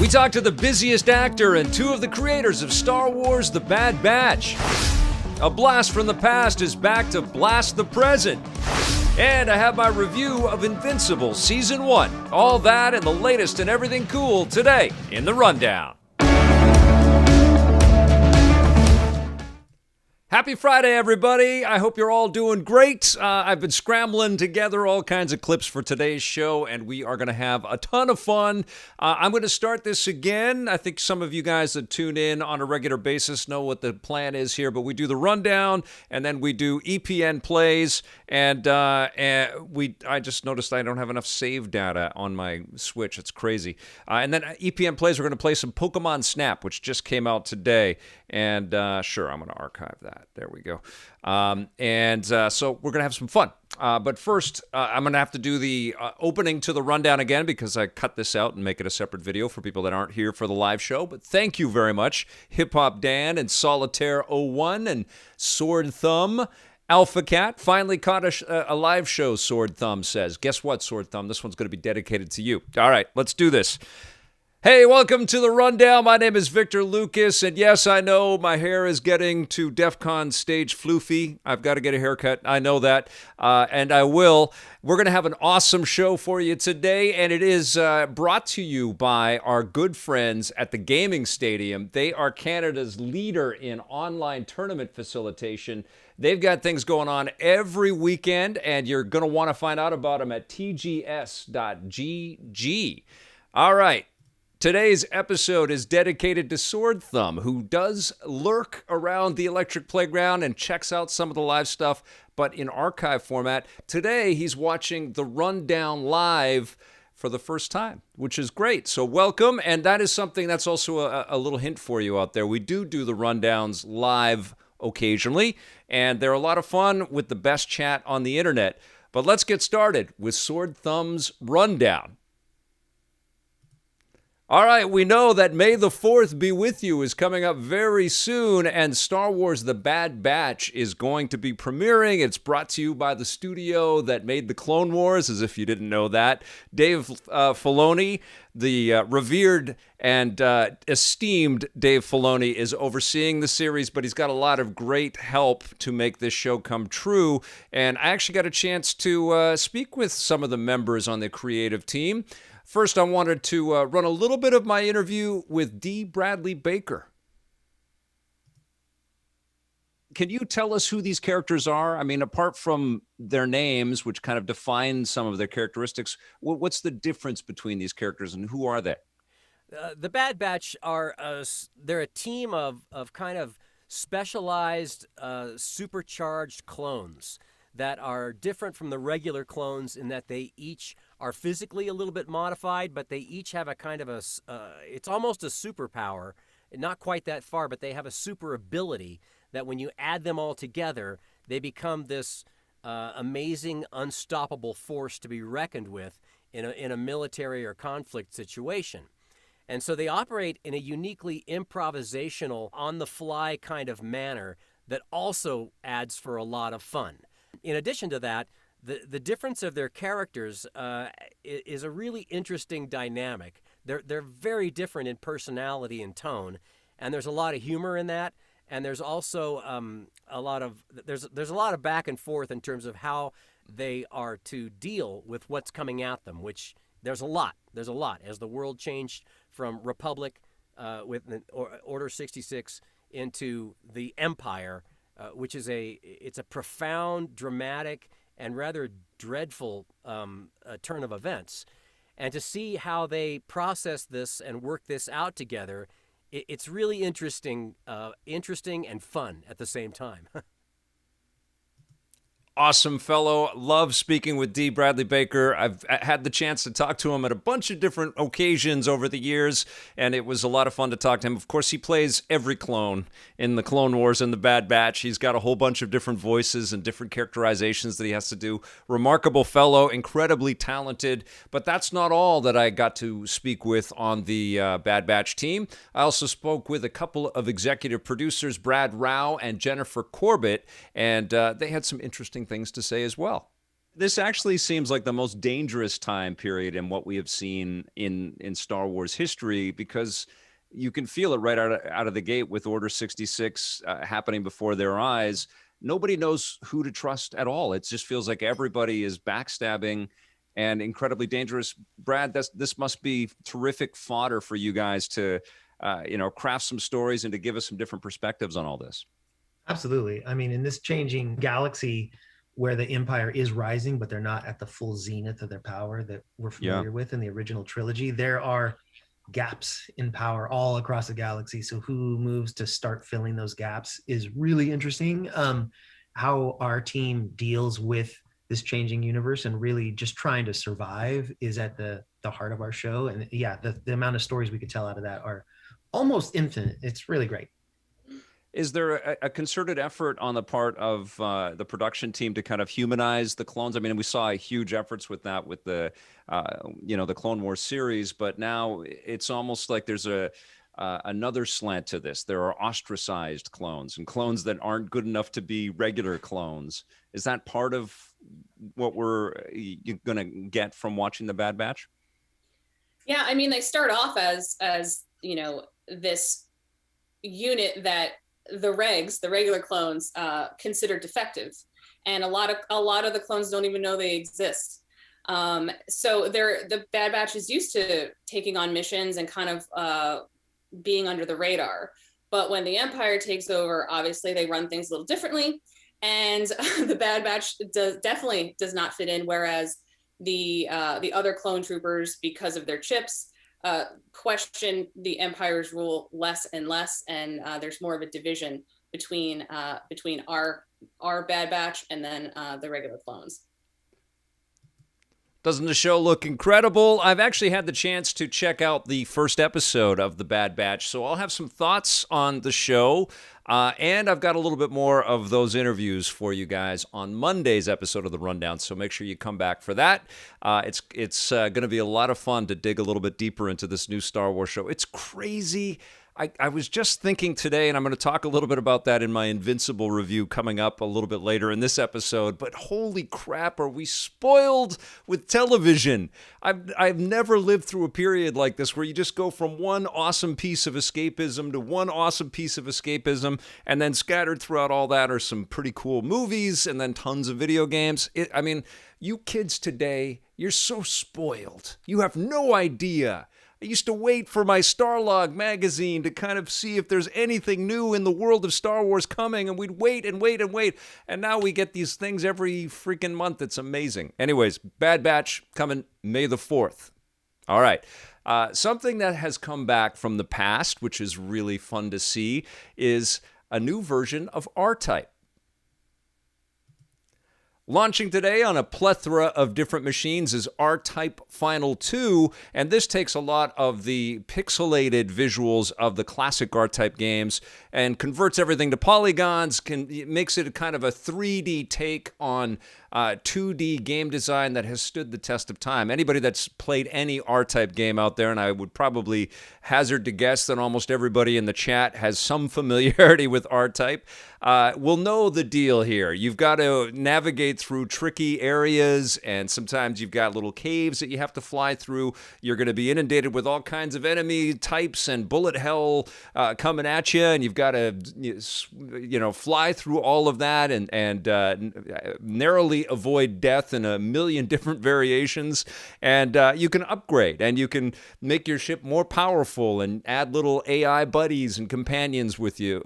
We talked to the busiest actor and two of the creators of Star Wars: The Bad Batch. A blast from the past is back to blast the present. And I have my review of Invincible Season 1. All that and the latest and everything cool today in the Rundown. Happy Friday, everybody. I hope you're all doing great. I've been scrambling together all kinds of clips for today's show, and we are going to have a ton of fun. I'm going to start this again. I think some of you guys that tune in on a regular basis know what the plan is here, but we do the rundown, and then we do EPN plays, and I just noticed I don't have enough save data on my Switch. It's crazy. And then EPN plays, we're going to play some Pokemon Snap, which just came out today, and sure, I'm going to archive that. There we go. So we're going to have some fun. But first, I'm going to have to do the opening to the rundown again because I cut this out and make it a separate video for people that aren't here for the live show. But thank you very much, Hip Hop Dan and Solitaire01 and Sword Thumb. Alpha Cat finally caught a live show, Sword Thumb says. Guess what, Sword Thumb? This one's going to be dedicated to you. All right, let's do this. Hey, welcome to the Rundown. My name is Victor Lucas, and yes, I know my hair is getting to DEF CON stage floofy. I've got to get a haircut. I know that, and I will. We're going to have an awesome show for you today, and it is brought to you by our good friends at the Gaming Stadium. They are Canada's leader in online tournament facilitation. They've got things going on every weekend, and you're going to want to find out about them at tgs.gg. All right. Today's episode is dedicated to Sword Thumb, who does lurk around the Electric Playground and checks out some of the live stuff, but in archive format. Today, he's watching the Rundown live for the first time, which is great. So welcome, and that is something that's also a little hint for you out there. We do the Rundowns live occasionally, and they're a lot of fun with the best chat on the internet. But let's get started with Sword Thumb's Rundown. All right, we know that May the 4th be with you is coming up very soon, and Star Wars: The Bad Batch is going to be premiering. It's brought to you by the studio that made the Clone Wars, as if you didn't know that. Dave Filoni, the revered and esteemed Dave Filoni, is overseeing the series, but he's got a lot of great help to make this show come true. And I actually got a chance to speak with some of the members on the creative team. First, I wanted to run a little bit of my interview with Dee Bradley Baker. Can you tell us who these characters are? I mean, apart from their names, which kind of define some of their characteristics, what's the difference between these characters and who are they? The Bad Batch are they're a team of kind of specialized, supercharged clones that are different from the regular clones in that they each are physically a little bit modified, but they each have a kind of it's almost a superpower, not quite that far, but they have a super ability that when you add them all together, they become this amazing, unstoppable force to be reckoned with in a military or conflict situation. And so they operate in a uniquely improvisational, on-the-fly kind of manner that also adds for a lot of fun. In addition to that, the difference of their characters is a really interesting dynamic. They're very different in personality and tone, and there's a lot of humor in that. And there's also a lot of back and forth in terms of how they are to deal with what's coming at them. Which there's a lot as the world changed from Republic with Order 66 into the Empire. Which is it's a profound, dramatic, and rather dreadful turn of events. And to see how they process this and work this out together, it's really interesting and fun at the same time. Awesome fellow. Love speaking with Dee Bradley Baker. I've had the chance to talk to him at a bunch of different occasions over the years, and it was a lot of fun to talk to him. Of course, he plays every clone in the Clone Wars and the Bad Batch. He's got a whole bunch of different voices and different characterizations that he has to do. Remarkable fellow, incredibly talented, but that's not all that I got to speak with on the Bad Batch team. I also spoke with a couple of executive producers, Brad Rao and Jennifer Corbett, and they had some interesting things to say as well. This actually seems like the most dangerous time period in what we have seen in Star Wars history, because you can feel it right out of the gate with Order 66 happening before their eyes. Nobody knows who to trust at all. It just feels like everybody is backstabbing and incredibly dangerous. Brad, this must be terrific fodder for you guys to craft some stories and to give us some different perspectives on all this. Absolutely. I mean, in this changing galaxy where the Empire is rising, but they're not at the full zenith of their power that we're familiar with in the original trilogy, there are gaps in power all across the galaxy. So who moves to start filling those gaps is really interesting. How our team deals with this changing universe and really just trying to survive is at the heart of our show. And yeah, the amount of stories we could tell out of that are almost infinite. It's really great. Is there a concerted effort on the part of the production team to kind of humanize the clones? I mean, we saw huge efforts with that with the Clone Wars series, but now it's almost like there's another slant to this. There are ostracized clones and clones that aren't good enough to be regular clones. Is that part of what we're going to get from watching The Bad Batch? Yeah, I mean, they start off as this unit that the regular clones, consider defective, and a lot of the clones don't even know they exist. So the Bad Batch is used to taking on missions and kind of being under the radar. But when the Empire takes over, obviously they run things a little differently, and the Bad Batch definitely does not fit in. Whereas the other clone troopers, because of their chips, question the Empire's rule less and less, and there's more of a division between our Bad Batch and then the regular clones. Doesn't the show look incredible? I've actually had the chance to check out the first episode of The Bad Batch, so I'll have some thoughts on the show, and I've got a little bit more of those interviews for you guys on Monday's episode of The Rundown, so make sure you come back for that. It's going to be a lot of fun to dig a little bit deeper into this new Star Wars show. It's crazy. I was just thinking today, and I'm going to talk a little bit about that in my Invincible review coming up a little bit later in this episode, but holy crap, are we spoiled with television. I've never lived through a period like this where you just go from one awesome piece of escapism to one awesome piece of escapism, and then scattered throughout all that are some pretty cool movies and then tons of video games. You kids today, you're so spoiled. You have no idea. I used to wait for my Starlog magazine to kind of see if there's anything new in the world of Star Wars coming, and we'd wait and wait and wait, and now we get these things every freaking month. It's amazing. Anyways, Bad Batch coming May the 4th. All right. Something that has come back from the past, which is really fun to see, is a new version of R-Type. Launching today on a plethora of different machines is R-Type Final 2, and this takes a lot of the pixelated visuals of the classic R-Type games and converts everything to polygons, makes it kind of a 3D take on 2D game design that has stood the test of time. Anybody that's played any R-Type game out there, and I would probably hazard to guess that almost everybody in the chat has some familiarity with R-Type, will know the deal here. You've got to navigate through tricky areas, and sometimes you've got little caves that you have to fly through. You're going to be inundated with all kinds of enemy types and bullet hell coming at you, and you've got to fly through all of that and narrowly avoid death in a million different variations. And you can upgrade, and you can make your ship more powerful and add little AI buddies and companions with you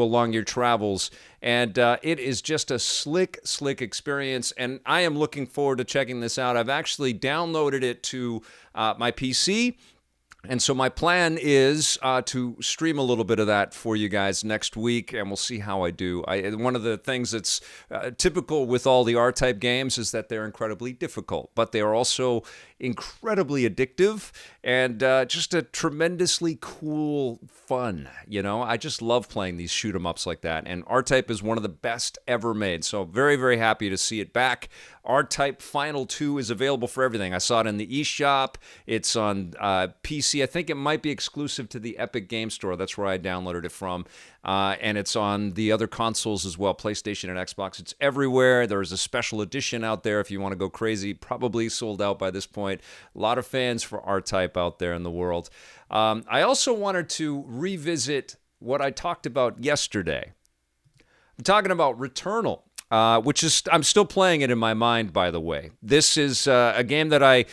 along your travels. And it is just a slick experience, and I am looking forward to checking this out. I've actually downloaded it to my PC, and so my plan is to stream a little bit of that for you guys next week, and we'll see how I do. One of the things that's typical with all the R-Type games is that they're incredibly difficult, but they are also incredibly addictive and just a tremendously cool fun. I just love playing these shoot 'em ups like that, and R-Type is one of the best ever made, so very, very happy to see it back. R-Type Final 2 is available for everything. I saw it in the eShop. It's on PC PC. I think it might be exclusive to the Epic Game Store. That's where I downloaded it from. And it's on the other consoles as well, PlayStation and Xbox. It's everywhere. There's a special edition out there if you want to go crazy. Probably sold out by this point. A lot of fans for R-Type out there in the world. I also wanted to revisit what I talked about yesterday. I'm talking about Returnal. Which is, I'm still playing it in my mind, by the way. This is a game that I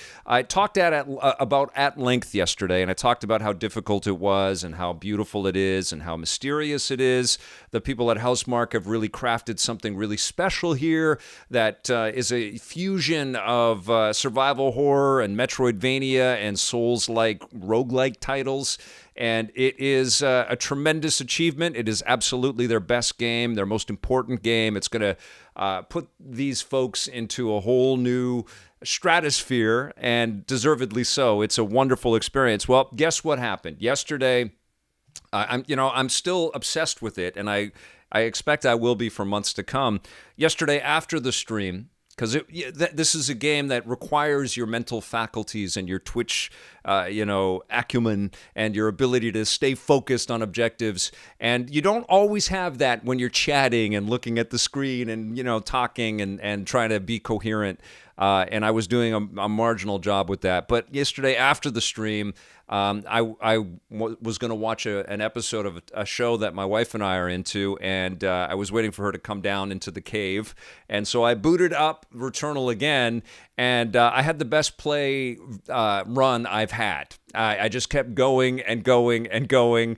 talked about at length yesterday, and I talked about how difficult it was and how beautiful it is and how mysterious it is. The people at Housemarque have really crafted something really special here that is a fusion of survival horror and Metroidvania and Souls-like roguelike titles. And it is a tremendous achievement. It is absolutely their best game, their most important game. It's going to put these folks into a whole new stratosphere, and deservedly so. It's a wonderful experience. Well, guess what happened? Yesterday, I'm still obsessed with it, and I expect I will be for months to come. Yesterday, after the stream, because this is a game that requires your mental faculties and your Twitch, acumen and your ability to stay focused on objectives. And you don't always have that when you're chatting and looking at the screen and, talking and trying to be coherent. And I was doing a marginal job with that. But yesterday after the stream, I was going to watch an episode of a show that my wife and I are into, and I was waiting for her to come down into the cave. And so I booted up Returnal again, and I had the best play run I've had. I just kept going and going and going,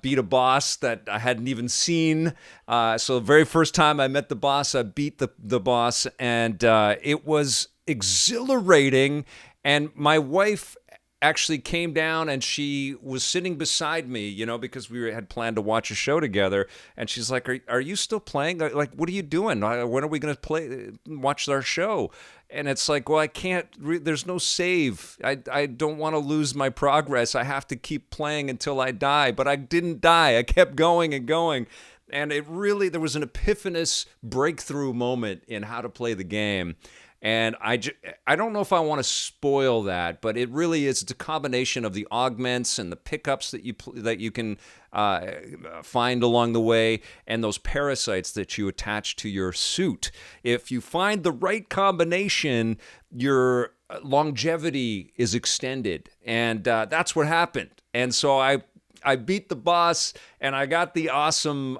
beat a boss that I hadn't even seen. So the very first time I met the boss, I beat the boss, and it was exhilarating. And my wife actually came down, and she was sitting beside me, because we had planned to watch a show together. And she's like, are you still playing? Like, what are you doing? When are we going to watch our show? And it's like, well, I can't, there's no save. I don't want to lose my progress. I have to keep playing until I die. But I didn't die. I kept going and going. And there was an epiphanous breakthrough moment in how to play the game. And I don't know if I want to spoil that, but it really is. It's a combination of the augments and the pickups that you can find along the way, and those parasites that you attach to your suit. If you find the right combination, your longevity is extended, and that's what happened. And so I beat the boss, and I got the awesome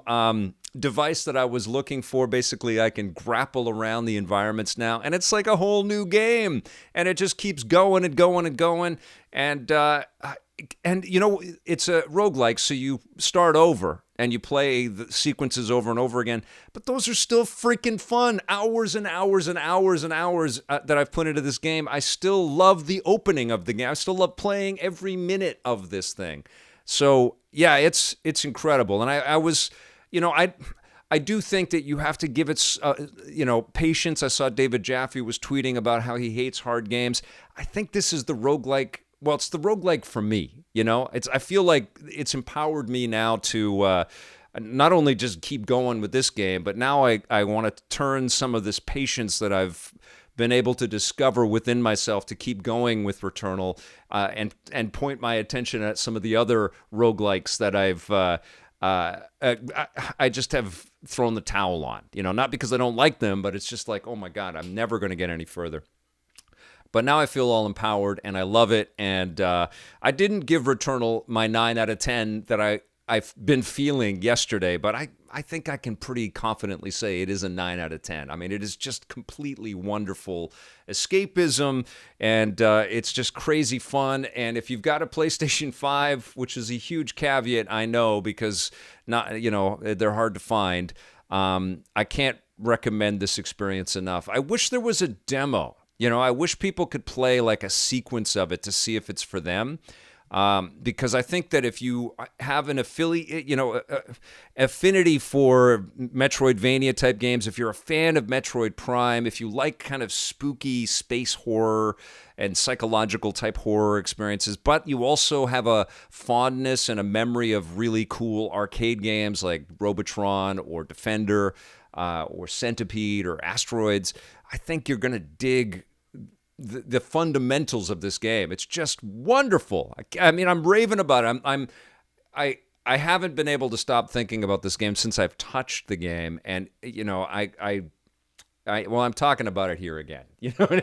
device that I was looking for. Basically, I can grapple around the environments now, and it's like a whole new game, and it just keeps going and going and going. And it's a roguelike, so you start over and you play the sequences over and over again, but those are still freaking fun. Hours and hours and hours and hours that I've put into this game. I still love the opening of the game. I still love playing every minute of this thing. So yeah, it's incredible. And I was, I do think that you have to give it, patience. I saw David Jaffe was tweeting about how he hates hard games. I think this is the roguelike. Well, it's the roguelike for me. I feel like it's empowered me now to not only just keep going with this game, but now I want to turn some of this patience that I've been able to discover within myself to keep going with Returnal, and point my attention at some of the other roguelikes that I just have thrown the towel on. Not because I don't like them, but it's just like, oh my God, I'm never going to get any further. But now I feel all empowered, and I love it. And I didn't give Returnal my 9 out of 10 that I've been feeling yesterday, but I think I can pretty confidently say it is a 9 out of 10. I mean, it is just completely wonderful escapism, and it's just crazy fun. And if you've got a PlayStation 5, which is a huge caveat, I know, because they're hard to find, I can't recommend this experience enough. I wish there was a demo. I wish people could play like a sequence of it to see if it's for them. Because I think that if you have an affinity for Metroidvania type games, if you're a fan of Metroid Prime, if you like kind of spooky space horror and psychological type horror experiences, but you also have a fondness and a memory of really cool arcade games like Robotron or Defender or Centipede or Asteroids, I think you're going to dig the fundamentals of this game. It's just wonderful. I mean, I'm raving about it. I haven't been able to stop thinking about this game since I've touched the game, and I'm talking about it here again. And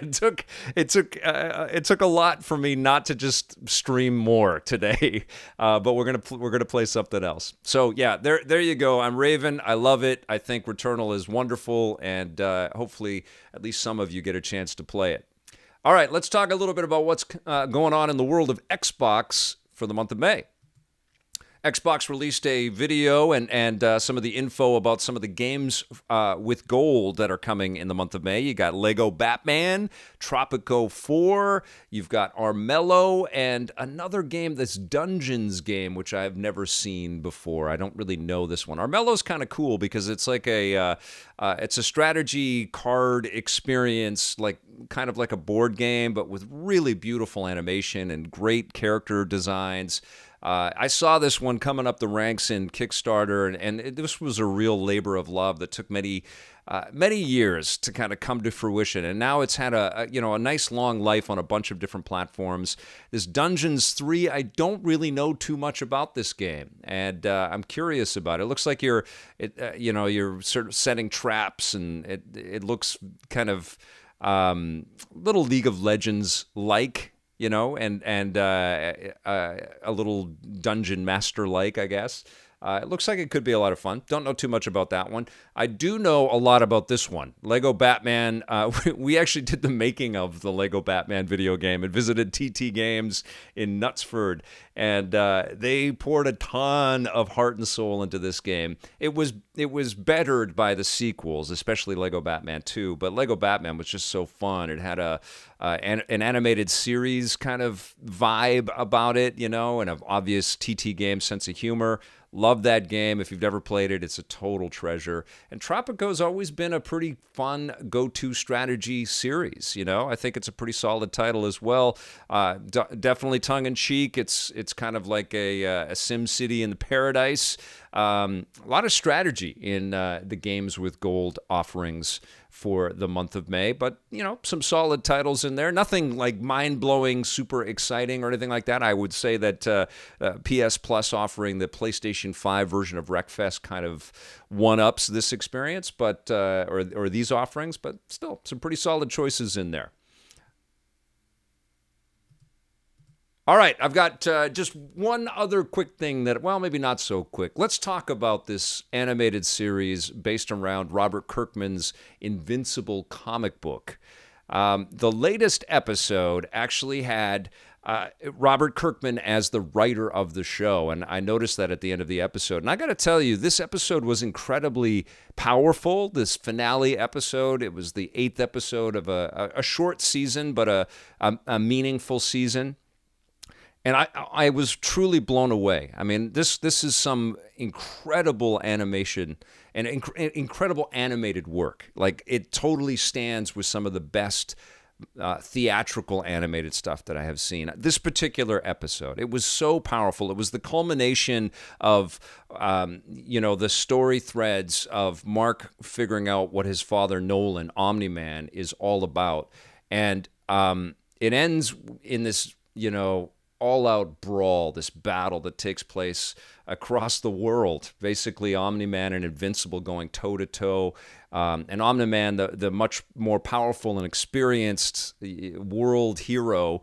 it took a lot for me not to just stream more today, but we're gonna play something else. So yeah, there you go. I'm raving. I love it. I think Returnal is wonderful, and hopefully at least some of you get a chance to play it. All right, let's talk a little bit about what's going on in the world of Xbox for the month of May. Xbox released a video and some of the info about some of the games with gold that are coming in the month of May. You got Lego Batman, Tropico 4, you've got Armello, and another game, this Dungeons game, which I've never seen before. I don't really know this one. Armello's kind of cool because it's like it's a strategy card experience, like kind of like a board game, but with really beautiful animation and great character designs. I saw this one coming up the ranks in Kickstarter, and this was a real labor of love that took many years to kind of come to fruition. And now it's had a nice long life on a bunch of different platforms. This Dungeons 3, I don't really know too much about this game, and I'm curious about it. It looks like you're sort of setting traps, and it looks kind of little League of Legends like. And a little dungeon master like, I guess. It looks like it could be a lot of fun. Don't know too much about that one. I do know a lot about this one. Lego Batman. We actually did the making of the Lego Batman video game and visited TT Games in Knutsford. And they poured a ton of heart and soul into this game. It was bettered by the sequels, especially Lego Batman 2. But Lego Batman was just so fun. It had an animated series kind of vibe about it, and an obvious TT Games sense of humor. Love that game. If you've never played it, it's a total treasure. And Tropico's always been a pretty fun go-to strategy series. I think it's a pretty solid title as well. Definitely tongue-in-cheek. It's kind of like a Sim City in the paradise. A lot of strategy in the games with gold offerings for the month of May, but some solid titles in there. Nothing like mind-blowing, super exciting or anything like that. I would say that PS Plus offering the PlayStation 5 version of Wreckfest kind of one-ups this experience, but or these offerings, but still some pretty solid choices in there. All right, I've got just one other quick thing maybe not so quick. Let's talk about this animated series based around Robert Kirkman's Invincible comic book. The latest episode actually had Robert Kirkman as the writer of the show, and I noticed that at the end of the episode. And I got to tell you, this episode was incredibly powerful, this finale episode. It was the 8th episode of a short season, but a meaningful season. And I was truly blown away. I mean, this is some incredible animation and incredible animated work. Like, it totally stands with some of the best theatrical animated stuff that I have seen. This particular episode, it was so powerful. It was the culmination of, the story threads of Mark figuring out what his father, Nolan, Omni-Man, is all about. And it ends in this, all-out brawl, this battle that takes place across the world. Basically, Omni-Man and Invincible going toe-to-toe. And Omni-Man, the much more powerful and experienced world hero,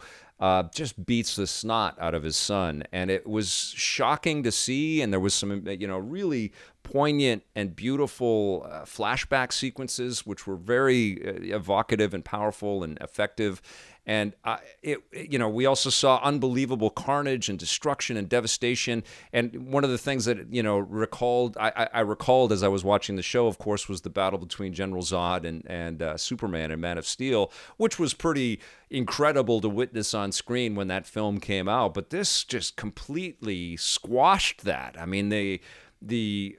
just beats the snot out of his son. And it was shocking to see, and there was some, really poignant and beautiful flashback sequences, which were very evocative and powerful and effective. And we also saw unbelievable carnage and destruction and devastation. And one of the things that I recalled as I was watching the show, of course, was the battle between General Zod and Superman and Man of Steel, which was pretty incredible to witness on screen when that film came out. But this just completely squashed that. I mean, the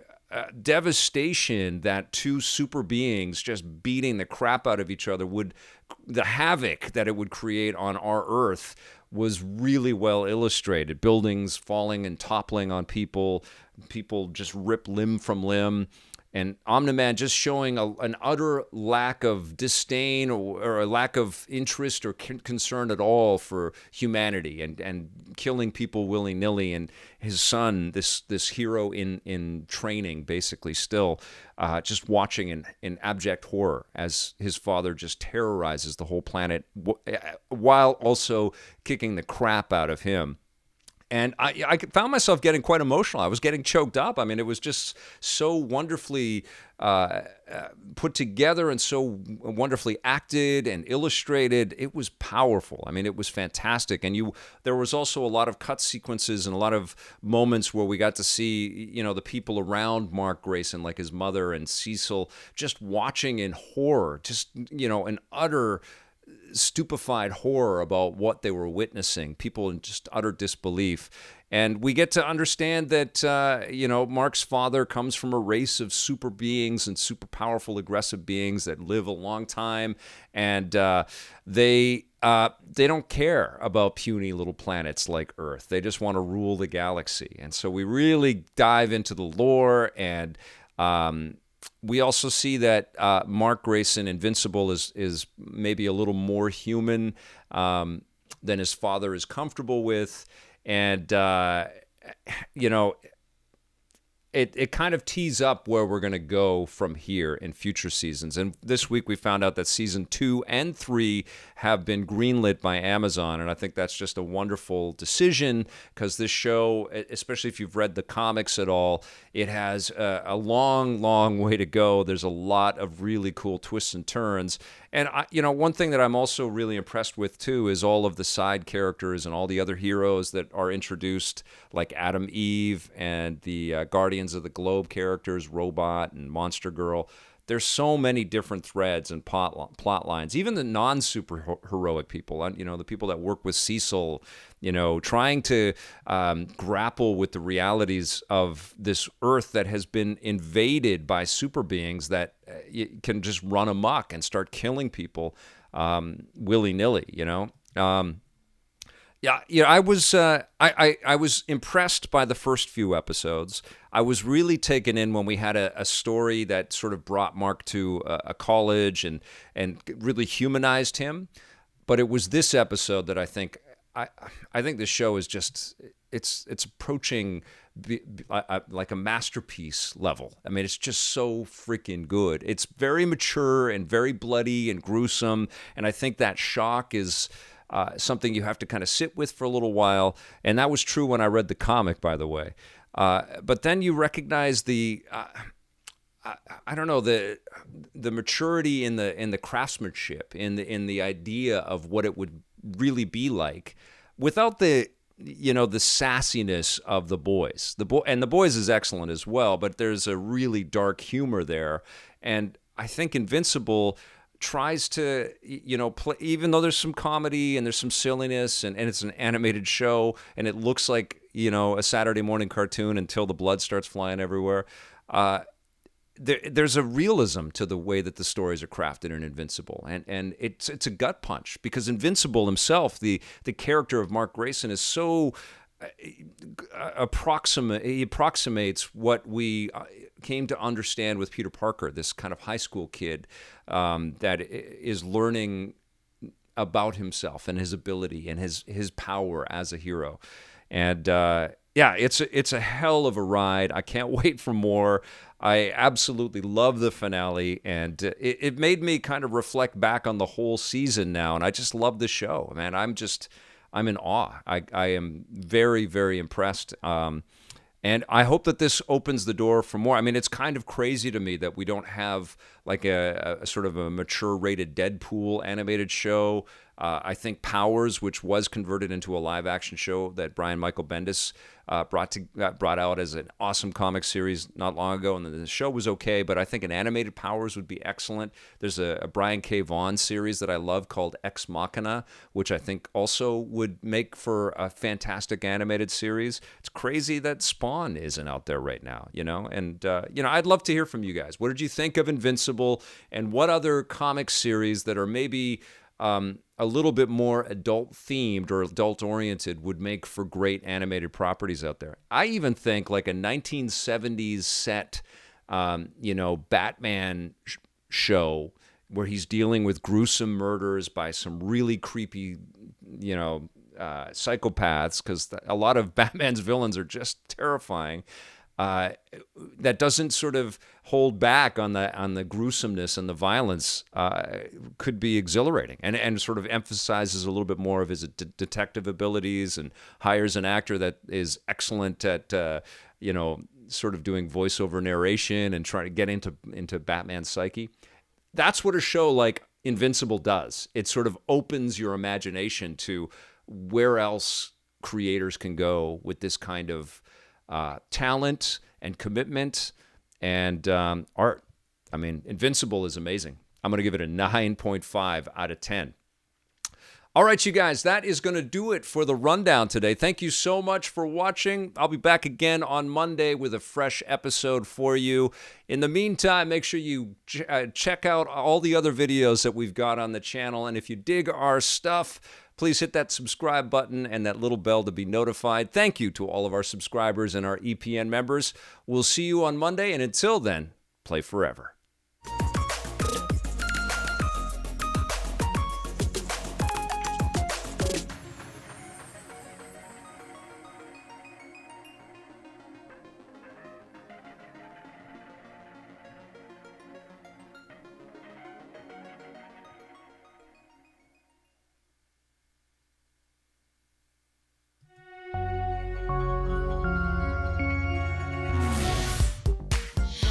devastation that two super beings just beating the crap out of each other the havoc that it would create on our Earth was really well illustrated. Buildings falling and toppling on people just rip limb from limb. and Omni-Man just showing an utter lack of disdain or a lack of interest or concern at all for humanity, and killing people willy-nilly, and his son, this hero in training, basically still just watching in abject horror as his father just terrorizes the whole planet while also kicking the crap out of him. And I found myself getting quite emotional. I was getting choked up. I mean, it was just so wonderfully put together and so wonderfully acted and illustrated. It was powerful. I mean, it was fantastic. And there was also a lot of cut sequences and a lot of moments where we got to see, the people around Mark Grayson, like his mother and Cecil, just watching in horror, just, an utter stupefied horror about what they were witnessing, people in just utter disbelief. And we get to understand that, Mark's father comes from a race of super beings and super powerful, aggressive beings that live a long time. And they don't care about puny little planets like Earth. They just want to rule the galaxy. And so we really dive into the lore, and we also see that Mark Grayson, Invincible, is maybe a little more human than his father is comfortable with. And, it kind of tees up where we're going to go from here in future seasons. And this week we found out that season 2 and 3 have been greenlit by Amazon. And I think that's just a wonderful decision, because this show, especially if you've read the comics at all, it has a long, long way to go. There's a lot of really cool twists and turns. And, one thing that I'm also really impressed with, too, is all of the side characters and all the other heroes that are introduced, like Adam Eve and the Guardians of the Globe characters, Robot and Monster Girl. There's so many different threads and plot lines. Even the non-super heroic people, the people that work with Cecil, trying to grapple with the realities of this Earth that has been invaded by super beings that can just run amok and start killing people willy-nilly. I was impressed by the first few episodes. I was really taken in when we had a story that sort of brought Mark to a college and really humanized him. But it was this episode that I think this show is just it's approaching like a masterpiece level. I mean, it's just so freaking good. It's very mature and very bloody and gruesome, and I think that shock is something you have to kind of sit with for a little while. And that was true when I read the comic, by the way. But then you recognize the maturity in the craftsmanship, in the idea of what it would really be like, without the sassiness of the boys. And the boys is excellent as well, but there's a really dark humor there. And I think Invincible tries to, play, even though there's some comedy and there's some silliness, and it's an animated show and it looks like, a Saturday morning cartoon until the blood starts flying everywhere. There's a realism to the way that the stories are crafted in Invincible, and it's a gut punch, because Invincible himself, the character of Mark Grayson, is so he approximates what we came to understand with Peter Parker, this kind of high school kid that is learning about himself and his ability and his power as a hero. And it's a hell of a ride. I can't wait for more. I absolutely love the finale, and it made me kind of reflect back on the whole season now, and I just love the show, man. I'm in awe. I am very, very impressed. And I hope that this opens the door for more. I mean, it's kind of crazy to me that we don't have like a sort of a mature rated Deadpool animated show. I think Powers, which was converted into a live action show that Brian Michael Bendis brought out as an awesome comic series not long ago, and the show was okay, but I think an animated Powers would be excellent. There's a Brian K. Vaughan series that I love called Ex Machina, which I think also would make for a fantastic animated series. It's crazy that Spawn isn't out there right now, and I'd love to hear from you guys. What did you think of Invincible, and what other comic series that are maybe a little bit more adult themed or adult oriented would make for great animated properties out there? I even think like a 1970s set Batman show where he's dealing with gruesome murders by some really creepy, psychopaths, because a lot of Batman's villains are just terrifying. That doesn't sort of hold back on the gruesomeness and the violence, could be exhilarating, and sort of emphasizes a little bit more of his detective abilities, and hires an actor that is excellent at sort of doing voiceover narration and trying to get into Batman's psyche. That's what a show like Invincible does. It sort of opens your imagination to where else creators can go with this kind of talent and commitment and art. I mean, Invincible is amazing. I'm going to give it a 9.5 out of 10. All right, you guys, that is going to do it for the rundown today. Thank you so much for watching. I'll be back again on Monday with a fresh episode for you. In the meantime, make sure you check out all the other videos that we've got on the channel. And if you dig our stuff, please hit that subscribe button and that little bell to be notified. Thank you to all of our subscribers and our EPN members. We'll see you on Monday, and until then, play forever.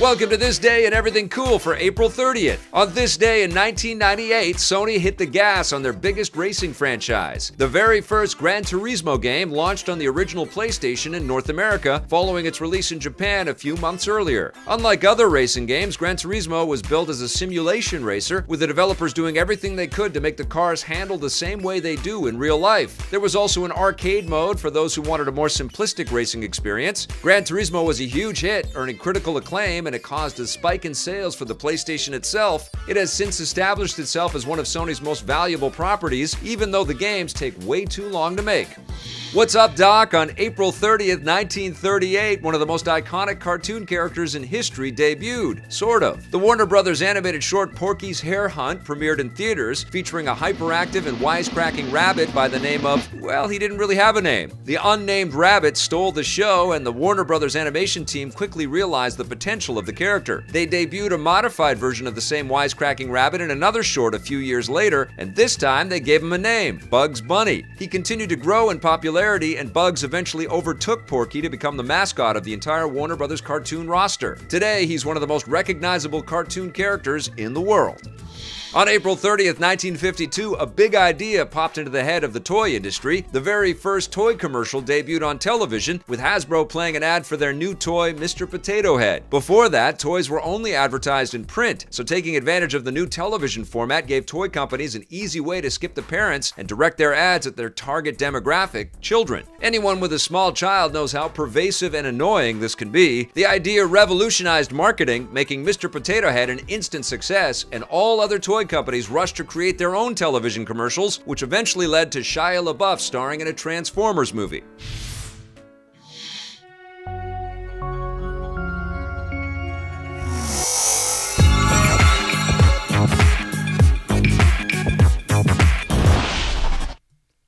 Welcome to This Day and Everything Cool for April 30th. On this day in 1998, Sony hit the gas on their biggest racing franchise. The very first Gran Turismo game launched on the original PlayStation in North America, following its release in Japan a few months earlier. Unlike other racing games, Gran Turismo was built as a simulation racer, with the developers doing everything they could to make the cars handle the same way they do in real life. There was also an arcade mode for those who wanted a more simplistic racing experience. Gran Turismo was a huge hit, earning critical acclaim, and it caused a spike in sales for the PlayStation itself. It has since established itself as one of Sony's most valuable properties, even though the games take way too long to make. What's up, Doc? On April 30th, 1938, one of the most iconic cartoon characters in history debuted. Sort of. The Warner Brothers animated short Porky's Hare Hunt premiered in theaters, featuring a hyperactive and wisecracking rabbit by the name of, well, he didn't really have a name. The unnamed rabbit stole the show, and the Warner Brothers animation team quickly realized the potential of the character. They debuted a modified version of the same wisecracking rabbit in another short a few years later, and this time they gave him a name, Bugs Bunny. He continued to grow in popularity, and Bugs eventually overtook Porky to become the mascot of the entire Warner Brothers cartoon roster. Today, he's one of the most recognizable cartoon characters in the world. On April 30th, 1952, a big idea popped into the head of the toy industry. The very first toy commercial debuted on television, with Hasbro playing an ad for their new toy, Mr. Potato Head. Before that, toys were only advertised in print, so taking advantage of the new television format gave toy companies an easy way to skip the parents and direct their ads at their target demographic, children. Anyone with a small child knows how pervasive and annoying this can be. The idea revolutionized marketing, making Mr. Potato Head an instant success, and all other toy companies rushed to create their own television commercials, which eventually led to Shia LaBeouf starring in a Transformers movie.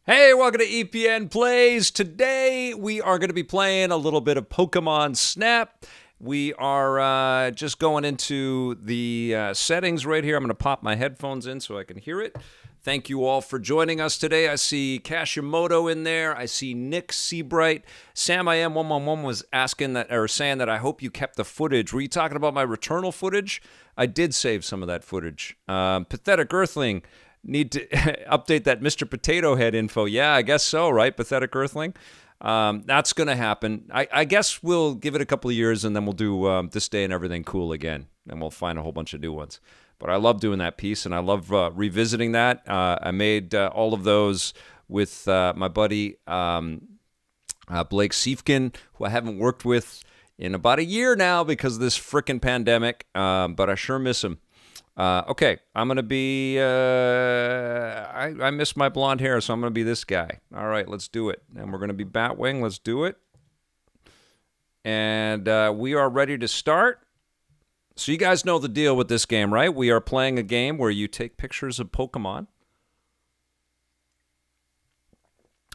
Hey, welcome to EPN Plays. Today we are going to be playing a little bit of Pokemon Snap. We are just going into the settings right here. I'm going to pop my headphones in so I can hear it. Thank you all for joining us today. I see Kashimoto in there. I see Nick Seabright. Sam I Am 111 was asking that, or saying that I hope you kept the footage. Were you talking about my Returnal footage? I did save some of that footage. Pathetic Earthling, need to update that Mr. Potato Head info. Yeah, I guess so, right, Pathetic Earthling? That's going to happen. I guess we'll give it a couple of years, and then we'll do This Day and Everything Cool again, and we'll find a whole bunch of new ones. But I love doing that piece, and I love revisiting that. I made all of those with my buddy Blake Siefkin, who I haven't worked with in about a year now because of this frickin' pandemic, but I sure miss him. Okay, I'm going to be, I miss my blonde hair, so I'm going to be this guy. All right, let's do it. And we're going to be Batwing. Let's do it. And we are ready to start. So you guys know the deal with this game, right? We are playing a game where you take pictures of Pokemon.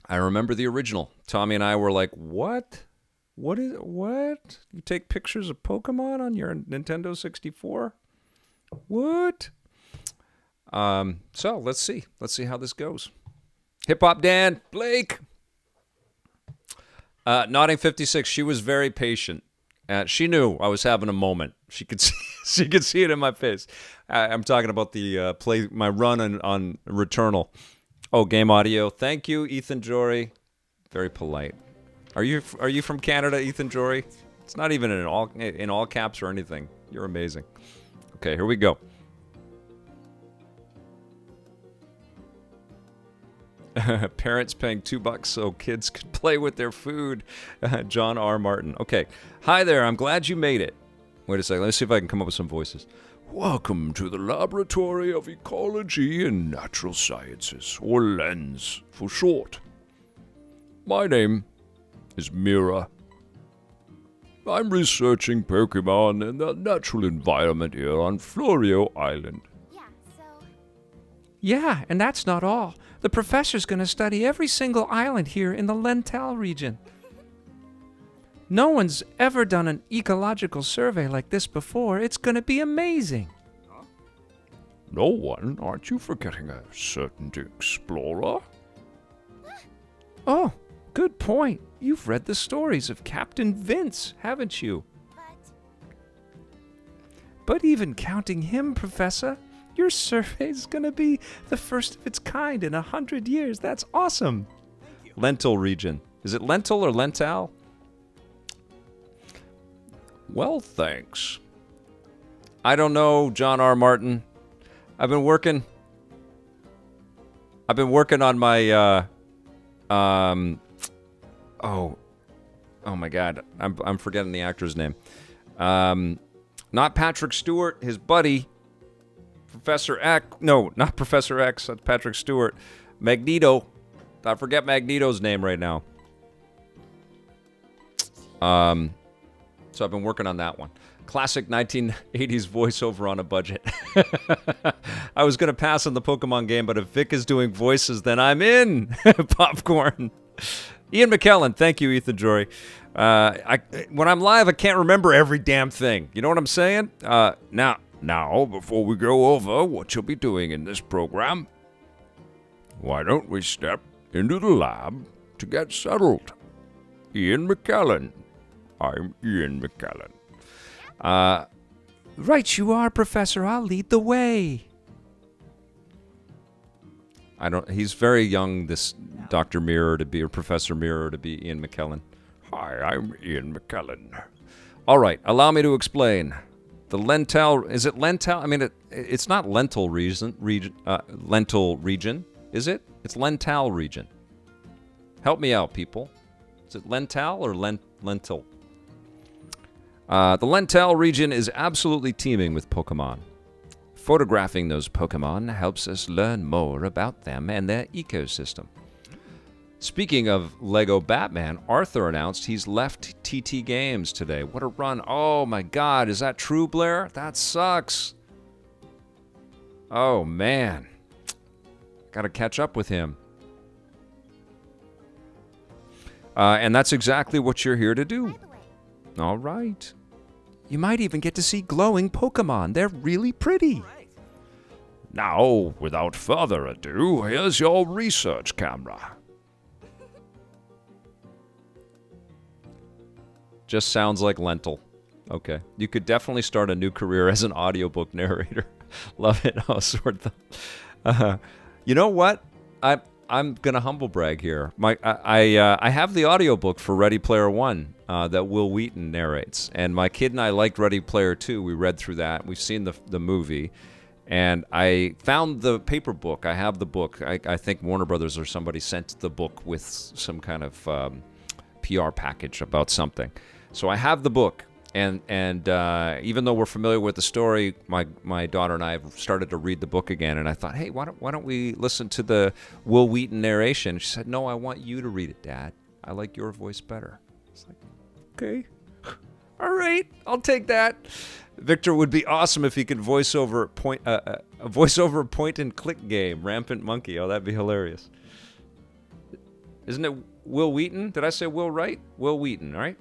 I remember the original. Tommy and I were like, what? What? You take pictures of Pokemon on your Nintendo 64? What? So let's see. Let's see how this goes. Hip Hop Dan, Blake. Nodding 56, she was very patient. She knew I was having a moment. She could see it in my face. I'm talking about the my run on Returnal. Oh, game audio. Thank you, Ethan Jory. Very polite. Are you from Canada, Ethan Jory? It's not even in all caps or anything. You're amazing. Okay, here we go. Parents paying $2 so kids could play with their food. John R. Martin. Okay. Hi there. I'm glad you made it. Wait a second. Let's see if I can come up with some voices. Welcome to the Laboratory of Ecology and Natural Sciences, or LENS for short. My name is Mira. I'm researching Pokemon in the natural environment here on Florio Island. Yeah, and that's not all. The professor's going to study every single island here in the Lental region. No one's ever done an ecological survey like this before. It's going to be amazing. No one? Aren't you forgetting a certain explorer? Oh, good point. You've read the stories of Captain Vince, haven't you? But even counting him, Professor, your survey's going to be the first of its kind in 100 years. That's awesome. Lental region. Is it lentil or lental? Well, thanks. I don't know, John R. Martin. I've been working on my oh my God. I'm forgetting the actor's name. Not Patrick Stewart, his buddy. Professor X. No, not Professor X. That's Patrick Stewart. Magneto. I forget Magneto's name right now. So I've been working on that one. Classic 1980s voiceover on a budget. I was going to pass on the Pokemon game, but if Vic is doing voices, then I'm in. Popcorn. Ian McKellen. Thank you, Ethan Jory. When I'm live, I can't remember every damn thing. You know what I'm saying? Now, before we go over what you'll be doing in this program, why don't we step into the lab to get settled? Ian McKellen. I'm Ian McKellen. Right you are, Professor. I'll lead the way. He's very young, this Dr. Mirror to be, or Professor Mirror to be Ian McKellen. Hi, I'm Ian McKellen. All right, allow me to explain. The lental, is it lental? I mean, it's not lentil region, lentil region, is it? It's lental region. Help me out, people. Is it lental or lentil? The lental region is absolutely teeming with Pokemon. Photographing those Pokemon helps us learn more about them and their ecosystem. Speaking of Lego Batman, Arthur announced he's left TT Games today. What a run. Oh my God, is that true, Blair? That sucks. Oh man. Gotta catch up with him. And that's exactly what you're here to do. All right. You might even get to see glowing Pokemon. They're really pretty. Now, without further ado, here's your research camera. Just sounds like lentil. Okay. You could definitely start a new career as an audiobook narrator. Love it. Oh, sort of. You know what? I'm gonna humble brag here. I have the audiobook for Ready Player One that Will Wheaton narrates, and my kid and I liked Ready Player 2. We read through that. We've seen the movie, and I found the paper book. I have the book. I think Warner Brothers or somebody sent the book with some kind of PR package about something. So I have the book, and even though we're familiar with the story, my daughter and I have started to read the book again, and I thought, hey, why don't we listen to the Will Wheaton narration? She said, no, I want you to read it, Dad. I like your voice better. It's like, okay, all right, I'll take that. Victor would be awesome if he could voice over a voiceover point and click game. Rampant Monkey. Oh, that'd be hilarious. Isn't it Will Wheaton? Did I say Will right? Will Wheaton, all right?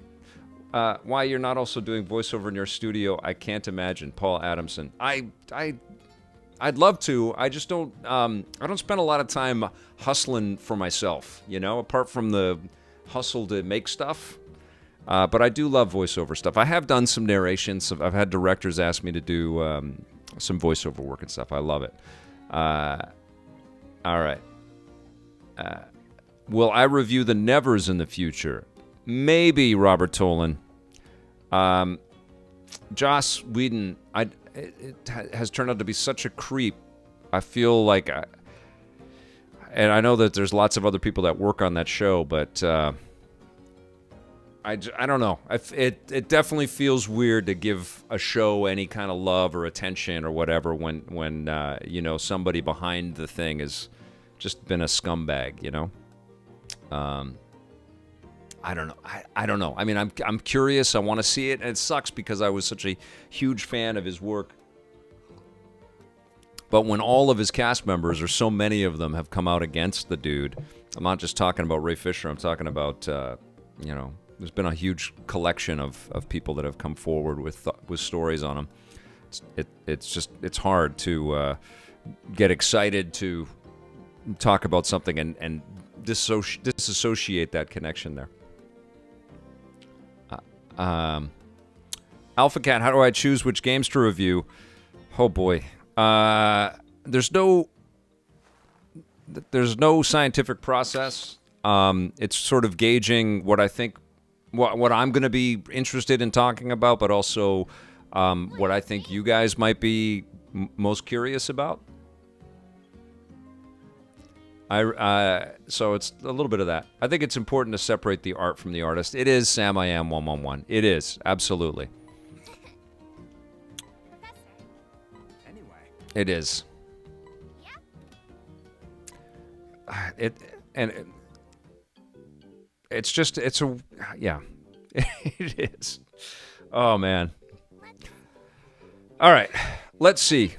Why you're not also doing voiceover in your studio, I can't imagine. Paul Adamson. I'd love to. I just don't. I don't spend a lot of time hustling for myself. Apart from the hustle to make stuff. But I do love voiceover stuff. I have done some narrations. I've had directors ask me to do some voiceover work and stuff. I love it. All right. Will I review the Nevers in the future? Maybe, Robert Tolan. Joss Whedon, it has turned out to be such a creep. I feel like, and I know that there's lots of other people that work on that show, but I don't know. It definitely feels weird to give a show any kind of love or attention or whatever when somebody behind the thing has just been a scumbag. I don't know. I don't know. I mean, I'm curious. I want to see it, and it sucks because I was such a huge fan of his work. But when all of his cast members, or so many of them, have come out against the dude, I'm not just talking about Ray Fisher. I'm talking about there's been a huge collection of people that have come forward with stories on him. It's hard to get excited to talk about something and disassociate that connection there. Alpha Cat, how do I choose which games to review? Oh boy, there's no scientific process. It's sort of gauging what I think, what I'm going to be interested in talking about, but also what I think you guys might be most curious about. So it's a little bit of that. I think it's important to separate the art from the artist. It is Sam I Am 111. It is, absolutely. It is. It is. Oh man. All right, let's see.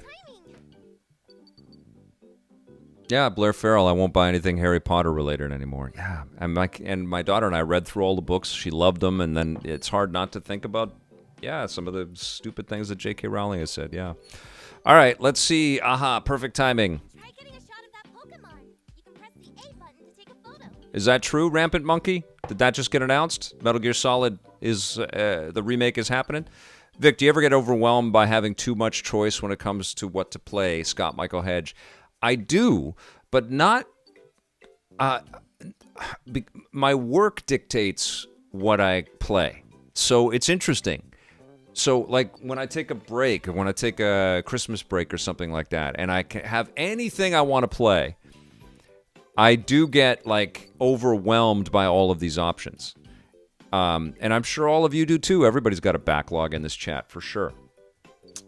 Yeah, Blair Farrell. I won't buy anything Harry Potter related anymore. Yeah, and my daughter and I read through all the books. She loved them, and then it's hard not to think about some of the stupid things that J.K. Rowling has said. Yeah. All right, let's see. Aha, perfect timing. Try getting a shot of that Pokemon. You can press the A button to take a photo. Is that true, Rampant Monkey? Did that just get announced? Metal Gear Solid is the remake is happening. Vic, do you ever get overwhelmed by having too much choice when it comes to what to play? Scott Michael Hedge. I do, but not. My work dictates what I play, so it's interesting. So, like when I take a break, or when I take a Christmas break or something like that, and I can have anything I want to play, I do get like overwhelmed by all of these options. And I'm sure all of you do too. Everybody's got a backlog in this chat for sure.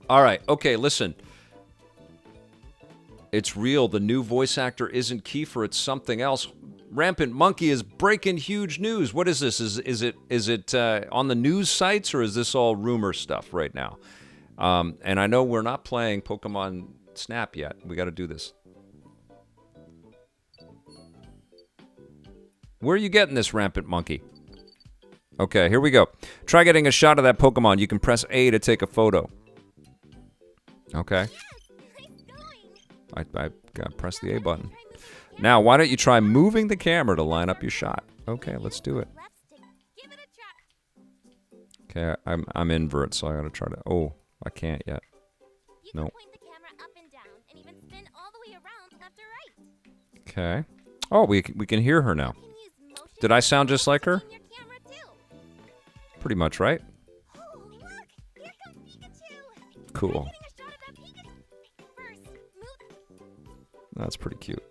All right, okay, listen. It's real. The new voice actor isn't Kiefer. It's something else. Rampant Monkey is breaking huge news. What is this? Is it on the news sites, or is this all rumor stuff right now? And I know we're not playing Pokemon Snap yet. We got to do this. Where are you getting this, Rampant Monkey? Okay, here we go. Try getting a shot of that Pokemon. You can press A to take a photo. Okay. I gotta press the A button. Now, why don't you try moving the camera to line up your shot? Okay, let's do it. Okay, I'm invert, so I gotta try to. Oh, I can't yet. No. Point the camera up and down, and even spin all the way around left or right. Okay. Oh, we can hear her now. Did I sound just like her? Pretty much, right? Oh, look! Here comes Pikachu. Cool. That's pretty cute.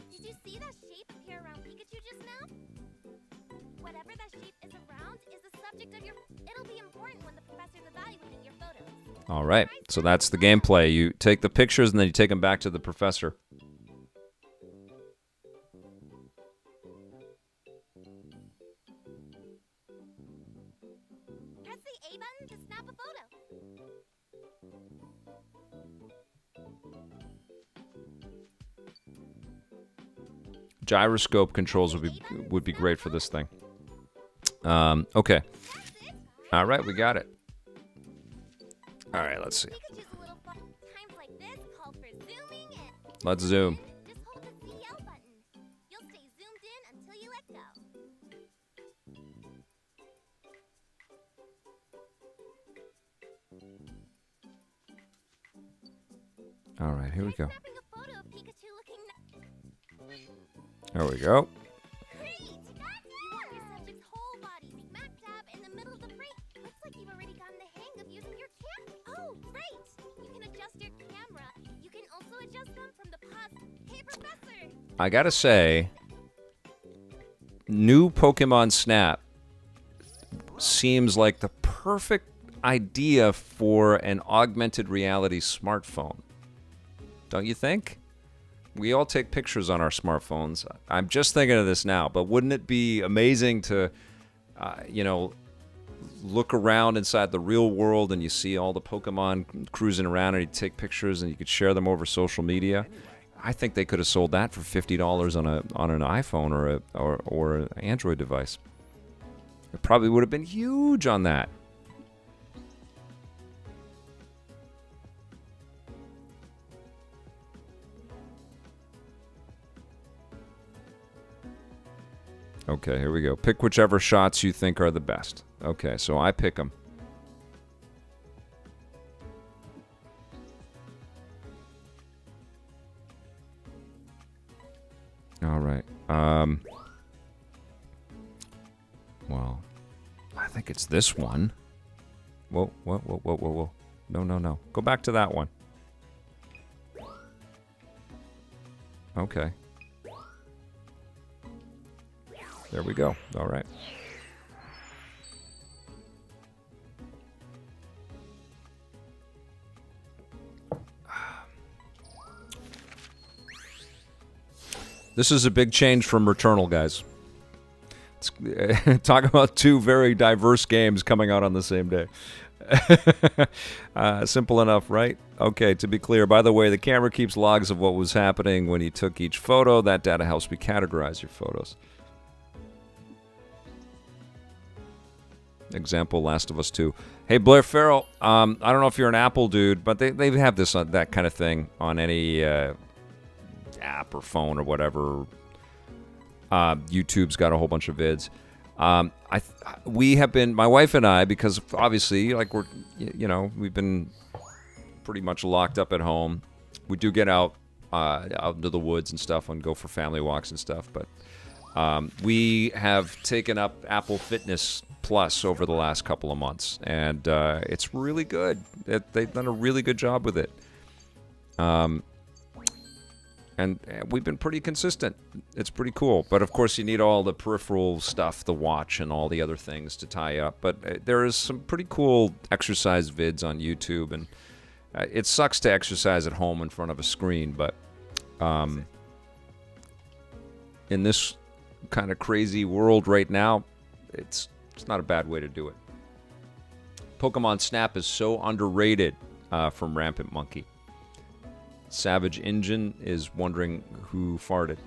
Did you see that shape appear around Pikachu just now? Whatever that shape is around is the subject of your... It'll be important when the professor's evaluating your photos. All right, so that's the gameplay. You take the pictures and then you take them back to the professor. Press the A button to snap a photo. Gyroscope controls would be great for this thing. Okay. All right, we got it. All right, let's see. Pikachu's a little fun. Times like this call for zooming in. Let's zoom. Just hold the CL button. You'll stay zoomed in until you let go. All right, here we go. Snapping a photo of Pikachu looking There we go. great. You want your subject's whole body smack dab in the middle of the frame. Looks like you've already gotten the hang of using your camera. Oh, great. You can adjust your camera. You can also adjust them from the pause. Hey, Professor. I gotta say, new Pokemon Snap seems like the perfect idea for an augmented reality smartphone. Don't you think? We all take pictures on our smartphones. I'm just thinking of this now, but wouldn't it be amazing to, look around inside the real world and you see all the Pokemon cruising around and you take pictures and you could share them over social media? I think they could have sold that for $50 on an iPhone or an Android device. It probably would have been huge on that. Okay, here we go. Pick whichever shots you think are the best. Okay, so I pick them. All right. Well, I think it's this one. Whoa. No. Go back to that one. Okay. There we go. All right. This is a big change from Returnal, guys. Talk about two very diverse games coming out on the same day. Simple enough, right? Okay, to be clear, by the way, the camera keeps logs of what was happening when you took each photo. That data helps me categorize your photos. Example, Last of Us 2. Hey, Blair Farrell, I don't know if you're an Apple dude, but they have this that kind of thing on any app or phone or whatever. YouTube's got a whole bunch of vids. We have been, my wife and I, because obviously, like we've been pretty much locked up at home. We do get out into the woods and stuff and go for family walks and stuff, but we have taken up Apple Fitness Plus over the last couple of months, and it's really good. They've done a really good job with it. And we've been pretty consistent. It's pretty cool. But, of course, you need all the peripheral stuff, the watch and all the other things to tie up. But there is some pretty cool exercise vids on YouTube. And it sucks to exercise at home in front of a screen. But in this kind of crazy world right now, it's not a bad way to do it. Pokemon Snap is so underrated from Rampant Monkey. Savage Engine is wondering who farted.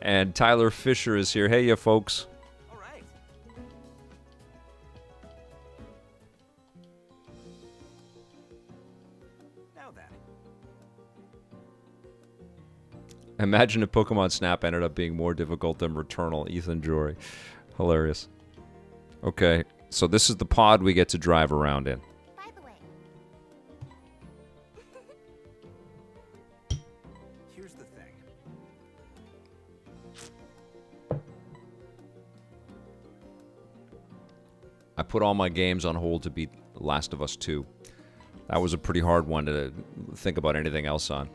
And Tyler Fisher is here. Hey, you folks. All right. Now then. Imagine if Pokemon Snap ended up being more difficult than Returnal. Ethan Jory. Hilarious. Okay, so this is the pod we get to drive around in. By the way, Here's the thing. I put all my games on hold to beat Last of Us 2. That was a pretty hard one to think about anything else on.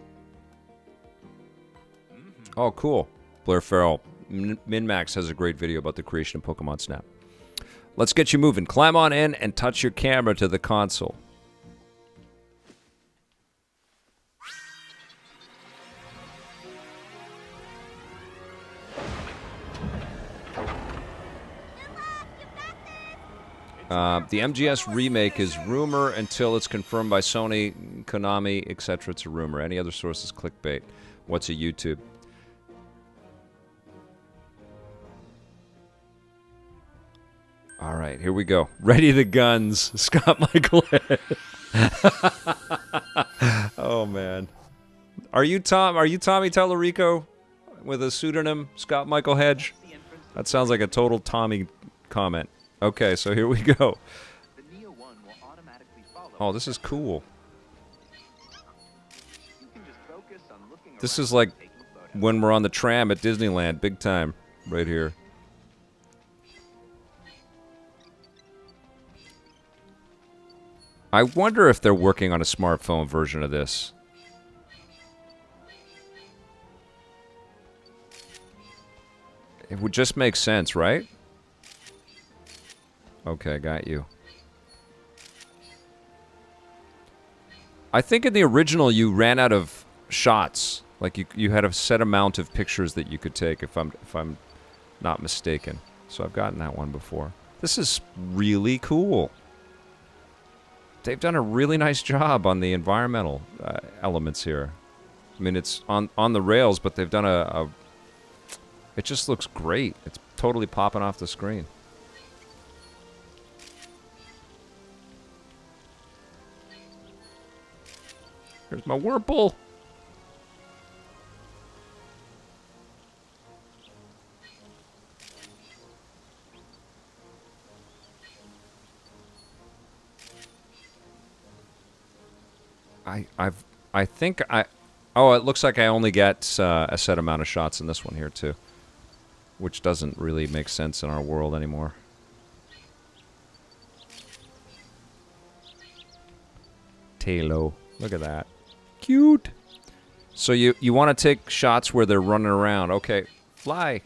Oh, cool. Blair Farrell. MinMax has a great video about the creation of Pokemon Snap. Let's get you moving. Climb on in and touch your camera to the console. The MGS remake is rumor until it's confirmed by Sony, Konami, etc. It's a rumor. Any other sources, clickbait. What's a YouTube? All right, here we go. Ready the guns, Scott Michael Hedge. Oh man, are you Tom? Are you Tommy Tallarico with a pseudonym, Scott Michael Hedge? That sounds like a total Tommy comment. Okay, so here we go. Oh, this is cool. This is like when we're on the tram at Disneyland, big time, right here. I wonder if they're working on a smartphone version of this. It would just make sense, right? Okay, got you. I think in the original you ran out of shots. Like you had a set amount of pictures that you could take, if I'm not mistaken. So I've gotten that one before. This is really cool. They've done a really nice job on the environmental elements here. I mean, it's on the rails, but they've done it just looks great. It's totally popping off the screen. Here's my Wurmple. I think oh, it looks like I only get a set amount of shots in this one here too, which doesn't really make sense in our world anymore. Talo, look at that, cute. So you want to take shots where they're running around. Okay, fly,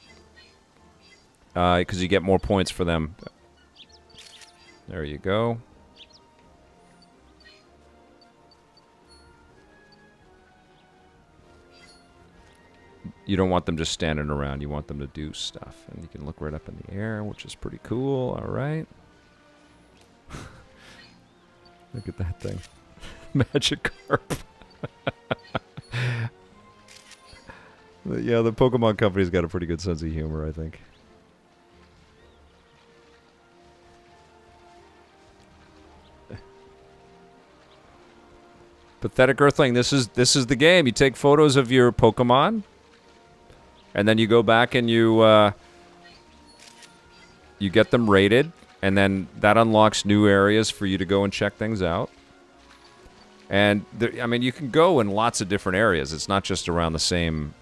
because you get more points for them. There you go. You don't want them just standing around. You want them to do stuff. And you can look right up in the air, which is pretty cool. All right. Look at that thing. Magikarp. Yeah, the Pokemon company's got a pretty good sense of humor, I think. Pathetic Earthling, this is the game. You take photos of your Pokemon, and then you go back and you get them rated, and then that unlocks new areas for you to go and check things out. And I mean, you can go in lots of different areas. It's not just around the same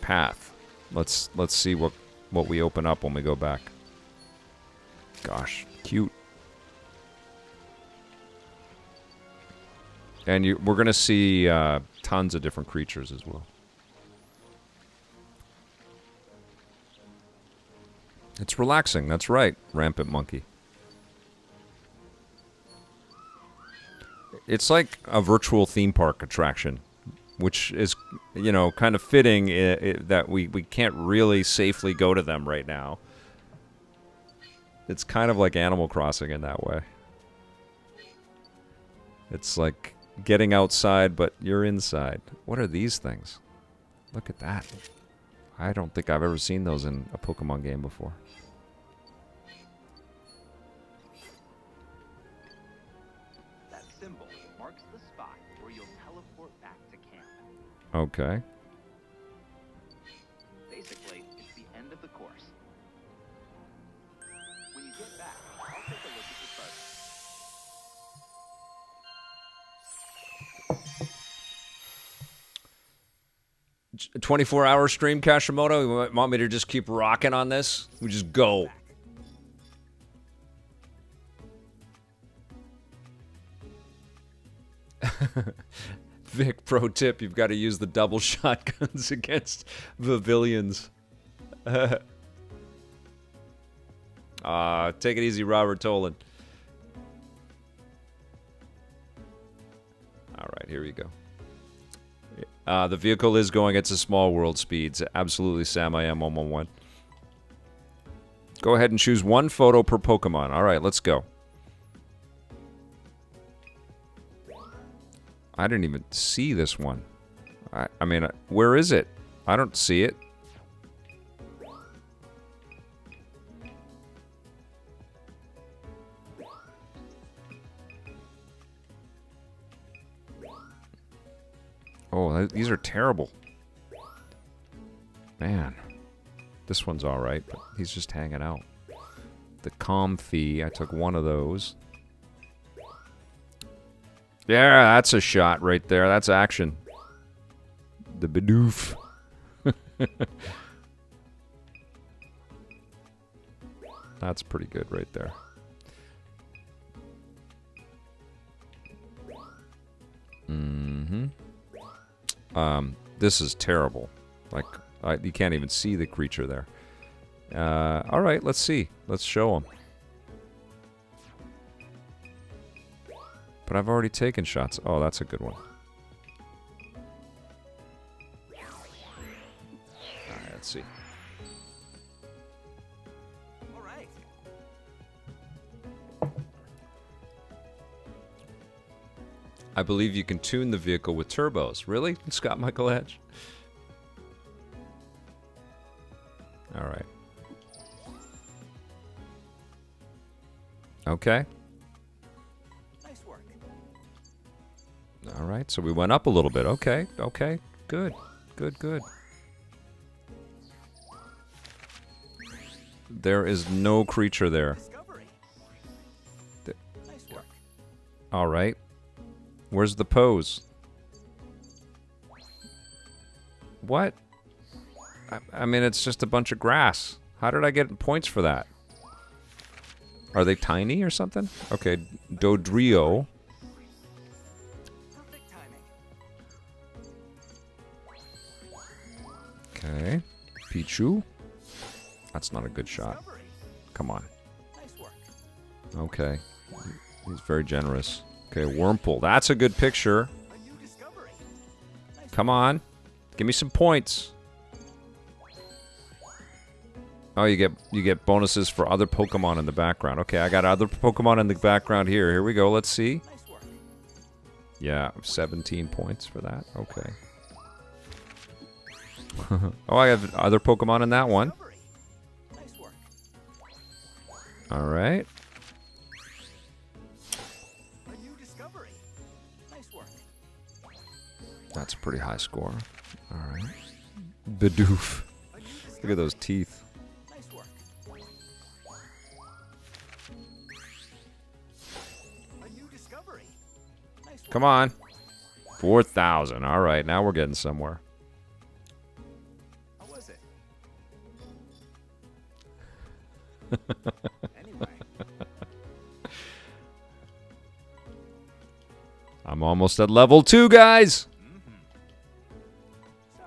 path. Let's see what we open up when we go back. Gosh, cute. And we're gonna see tons of different creatures as well. It's relaxing, that's right, Rampant Monkey. It's like a virtual theme park attraction, which is, you know, kind of fitting that we can't really safely go to them right now. It's kind of like Animal Crossing in that way. It's like getting outside, but you're inside. What are these things? Look at that. I don't think I've ever seen those in a Pokemon game before. That symbol marks the spot where you'll teleport back to camp. Okay. Basically, it's the end of the course. When you get back, I'll take a look at your photo. 24-hour stream, Kashimoto? You want me to just keep rocking on this? We just go. Vic, pro tip, you've got to use the double shotguns against pavilions. Take it easy, Robert Tolan. All right, here we go. The vehicle is going at some small world speeds. Absolutely, Sam, I am 111. Go ahead and choose one photo per Pokemon. All right, let's go. I didn't even see this one. I mean, where is it? I don't see it. Oh, these are terrible. Man. This one's alright, but he's just hanging out. The Comfy, I took one of those. Yeah, that's a shot right there. That's action. The Bidoof. That's pretty good right there. This is terrible. Like, you can't even see the creature there. All right, let's see. Let's show him. But I've already taken shots. Oh, that's a good one. All right, let's see. All right. I believe you can tune the vehicle with turbos. Really? Scott Michael Edge? All right. Okay. Nice work. All right, so we went up a little bit. Okay, okay. Good, good, good. There is no creature there. Discovery. Nice work. All right. Where's the pose? What? I mean, it's just a bunch of grass. How did I get points for that? Are they tiny or something? Okay, Dodrio. Perfect timing. Okay. Pichu. That's not a good shot. Discovery. Come on. Nice work. Okay. He's very generous. Okay, Wurmple. That's a good picture. A new discovery. Nice Come on. Give me some points. Oh, you get bonuses for other Pokemon in the background. Okay, I got other Pokemon in the background here. Here we go. Let's see. Nice work. Yeah, 17 points for that. Okay. Oh, I have other Pokemon in that one. Discovery. Nice work. All right. A new discovery. Nice work. That's a pretty high score. All right. Bidoof. A new discovery. Look at those teeth. Nice work. A new discovery. Nice work. Come on. 4,000. All right, now we're getting somewhere. How was it? Anyway. I'm almost at level 2, guys. So.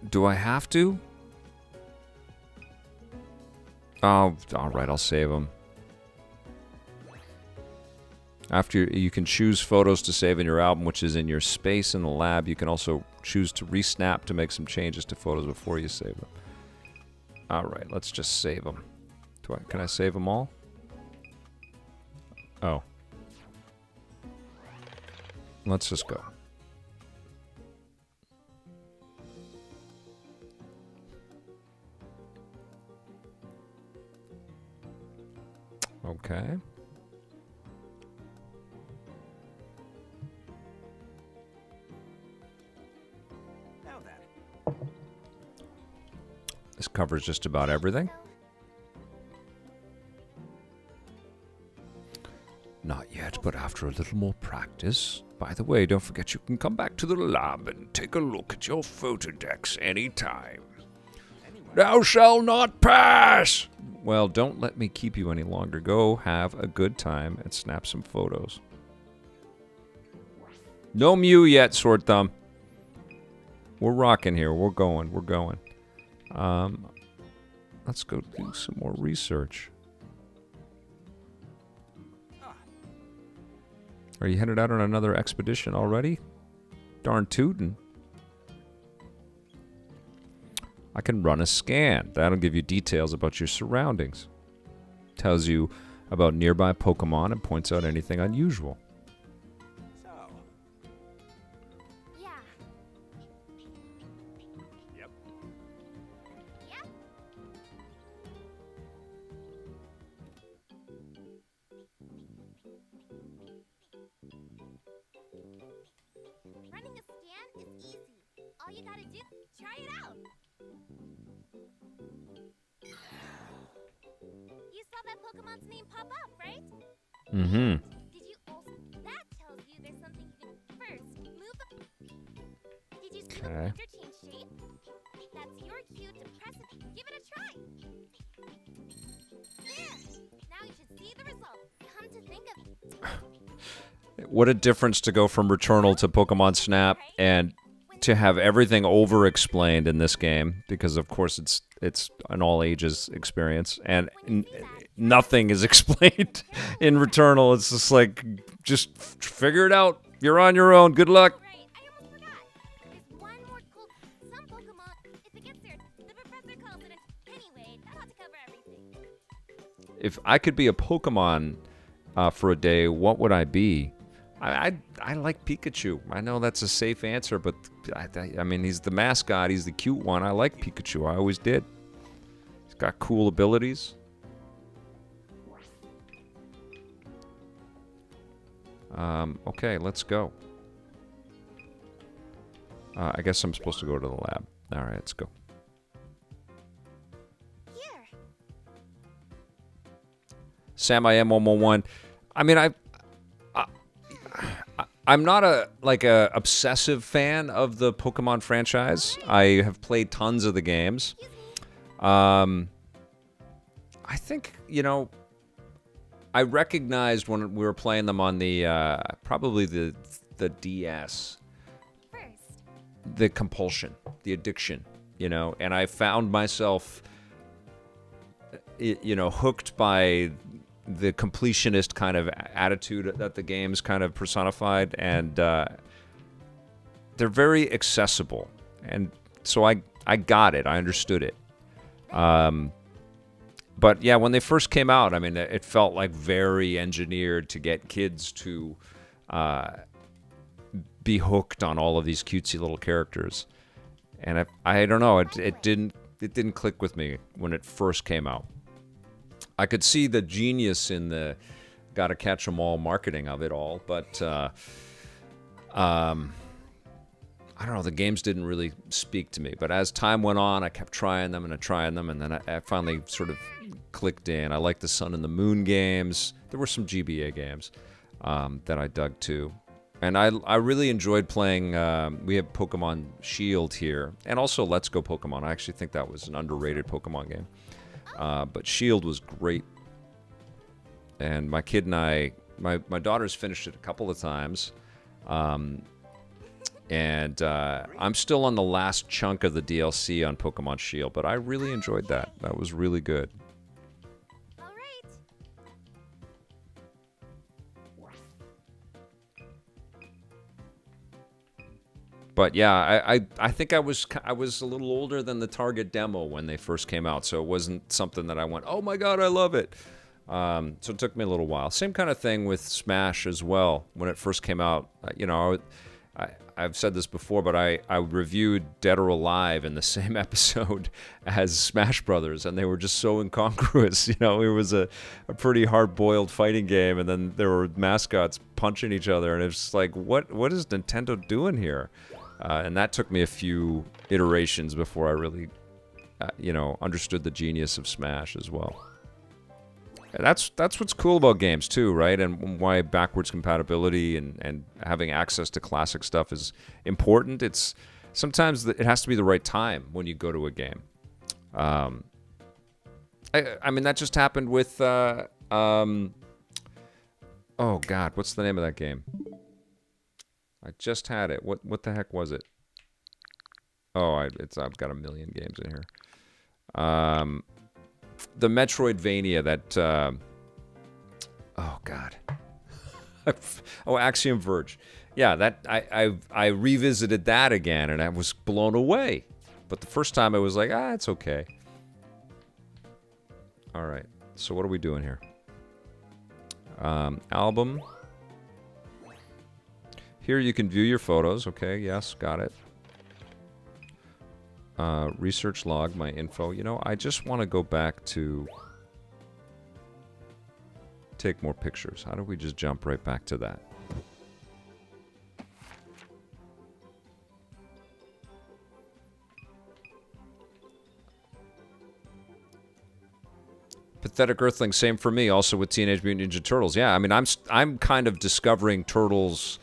Do I have to? Oh, all right, I'll save them. After you can choose photos to save in your album, which is in your space in the lab. You can also choose to resnap to make some changes to photos before you save them. All right, let's just save them. Can I save them all? Oh. Let's just go. Okay. Now then. This covers just about everything. Not yet, but after a little more practice. By the way, don't forget you can come back to the lab and take a look at your photo decks anytime. Thou shalt not pass! Well, don't let me keep you any longer. Go have a good time and snap some photos. No Mew yet, Sword Thumb. We're rocking here. We're going. We're going. Let's go do some more research. Are you headed out on another expedition already? Darn tootin'. I can run a scan. That'll give you details about your surroundings. Tells you about nearby Pokemon and points out anything unusual. So. Yeah. Yep. Yep. try it out. You saw that Pokemon's name pop up, right? Mm-hmm. Did you also? That tells you there's something you can first move the. Did you see the Okay. pointer change shape? That's your cue to press it. Give it a try. There. Now you should see the result. Come to think of it. What a difference to go from Returnal to Pokemon Snap and to have everything over-explained in this game, because of course it's an all-ages experience, and nothing is explained in Returnal. It's just like, just figure it out. You're on your own. Good luck. Right, I almost forgot. There's one more cool. Some Pokemon, if it gets there, the professor calls it. Anyway, that ought to cover everything. If I could be a Pokemon for a day, what would I be? I like Pikachu. I know that's a safe answer, but I mean, he's the mascot. He's the cute one. I like Pikachu. I always did. He's got cool abilities. Okay, let's go. I guess I'm supposed to go to the lab. All right, let's go. Here. Sam, I am 111. I mean, I'm not a obsessive fan of the Pokemon franchise. I have played tons of the games. I think, I recognized when we were playing them on the probably the DS, First. the compulsion, the addiction, and I found myself hooked by the completionist kind of attitude that the games kind of personified, and they're very accessible, and so I got it. I understood it. But yeah, when they first came out, I mean, it felt like very engineered to get kids to be hooked on all of these cutesy little characters, and I don't know, it didn't click with me when it first came out. I could see the genius in the gotta catch 'em all marketing of it all, but I don't know, the games didn't really speak to me. But as time went on, I kept trying them, and then I finally sort of clicked in. I liked the Sun and the Moon games. There were some GBA games that I dug too. And I really enjoyed playing, we have Pokemon Shield here, and also Let's Go Pokemon. I actually think that was an underrated Pokemon game. But Shield was great. And my kid and I, my daughter's finished it a couple of times. And I'm still on the last chunk of the DLC on Pokemon Shield, but I really enjoyed that. That was really good. All right. But yeah, I think I was a little older than the target demo when they first came out, so it wasn't something that I went, oh my god, I love it. So it took me a little while. Same kind of thing with Smash as well. When it first came out, I've said this before, but I reviewed Dead or Alive in the same episode as Smash Brothers, and they were just so incongruous. It was a pretty hard-boiled fighting game, and then there were mascots punching each other, and it's just like, what is Nintendo doing here? And that took me a few iterations before I really, understood the genius of Smash as well. And that's what's cool about games too, right? And why backwards compatibility and having access to classic stuff is important. It's sometimes it has to be the right time when you go to a game. I mean, that just happened with oh god, what's the name of that game? I just had it. What the heck was it? Oh, I've got a million games in here. The Metroidvania that oh god. Axiom Verge. Yeah, that I revisited that again and I was blown away. But the first time I was like, it's okay. All right. So what are we doing here? Album. Here you can view your photos. Okay, yes, got it. Research log, my info. I just want to go back to take more pictures. How do we just jump right back to that? Pathetic Earthling, same for me. Also with Teenage Mutant Ninja Turtles. Yeah, I mean, I'm kind of discovering Turtles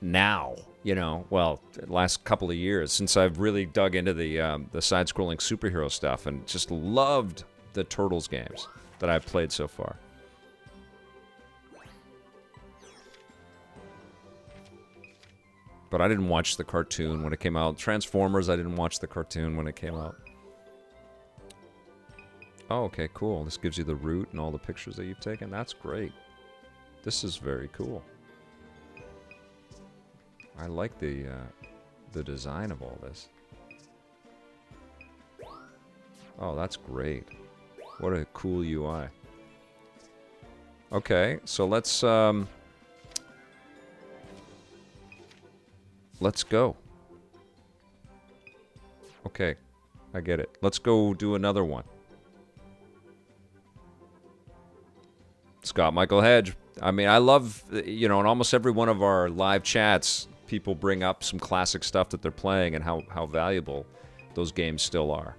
now. You know, well, the last couple of years since I've really dug into the side-scrolling superhero stuff, and just loved the Turtles games that I've played so far. But I didn't watch the cartoon when it came out. Transformers, I didn't watch the cartoon when it came out. Oh, okay, cool. This gives you the route and all the pictures that you've taken. That's great. This is very cool. I like the design of all this. Oh, that's great. What a cool UI. Okay, so let's go. Okay, I get it. Let's go do another one. Scott Michael Hedge. I mean, I love, you know, in almost every one of our live chats, people bring up some classic stuff that they're playing and how valuable those games still are.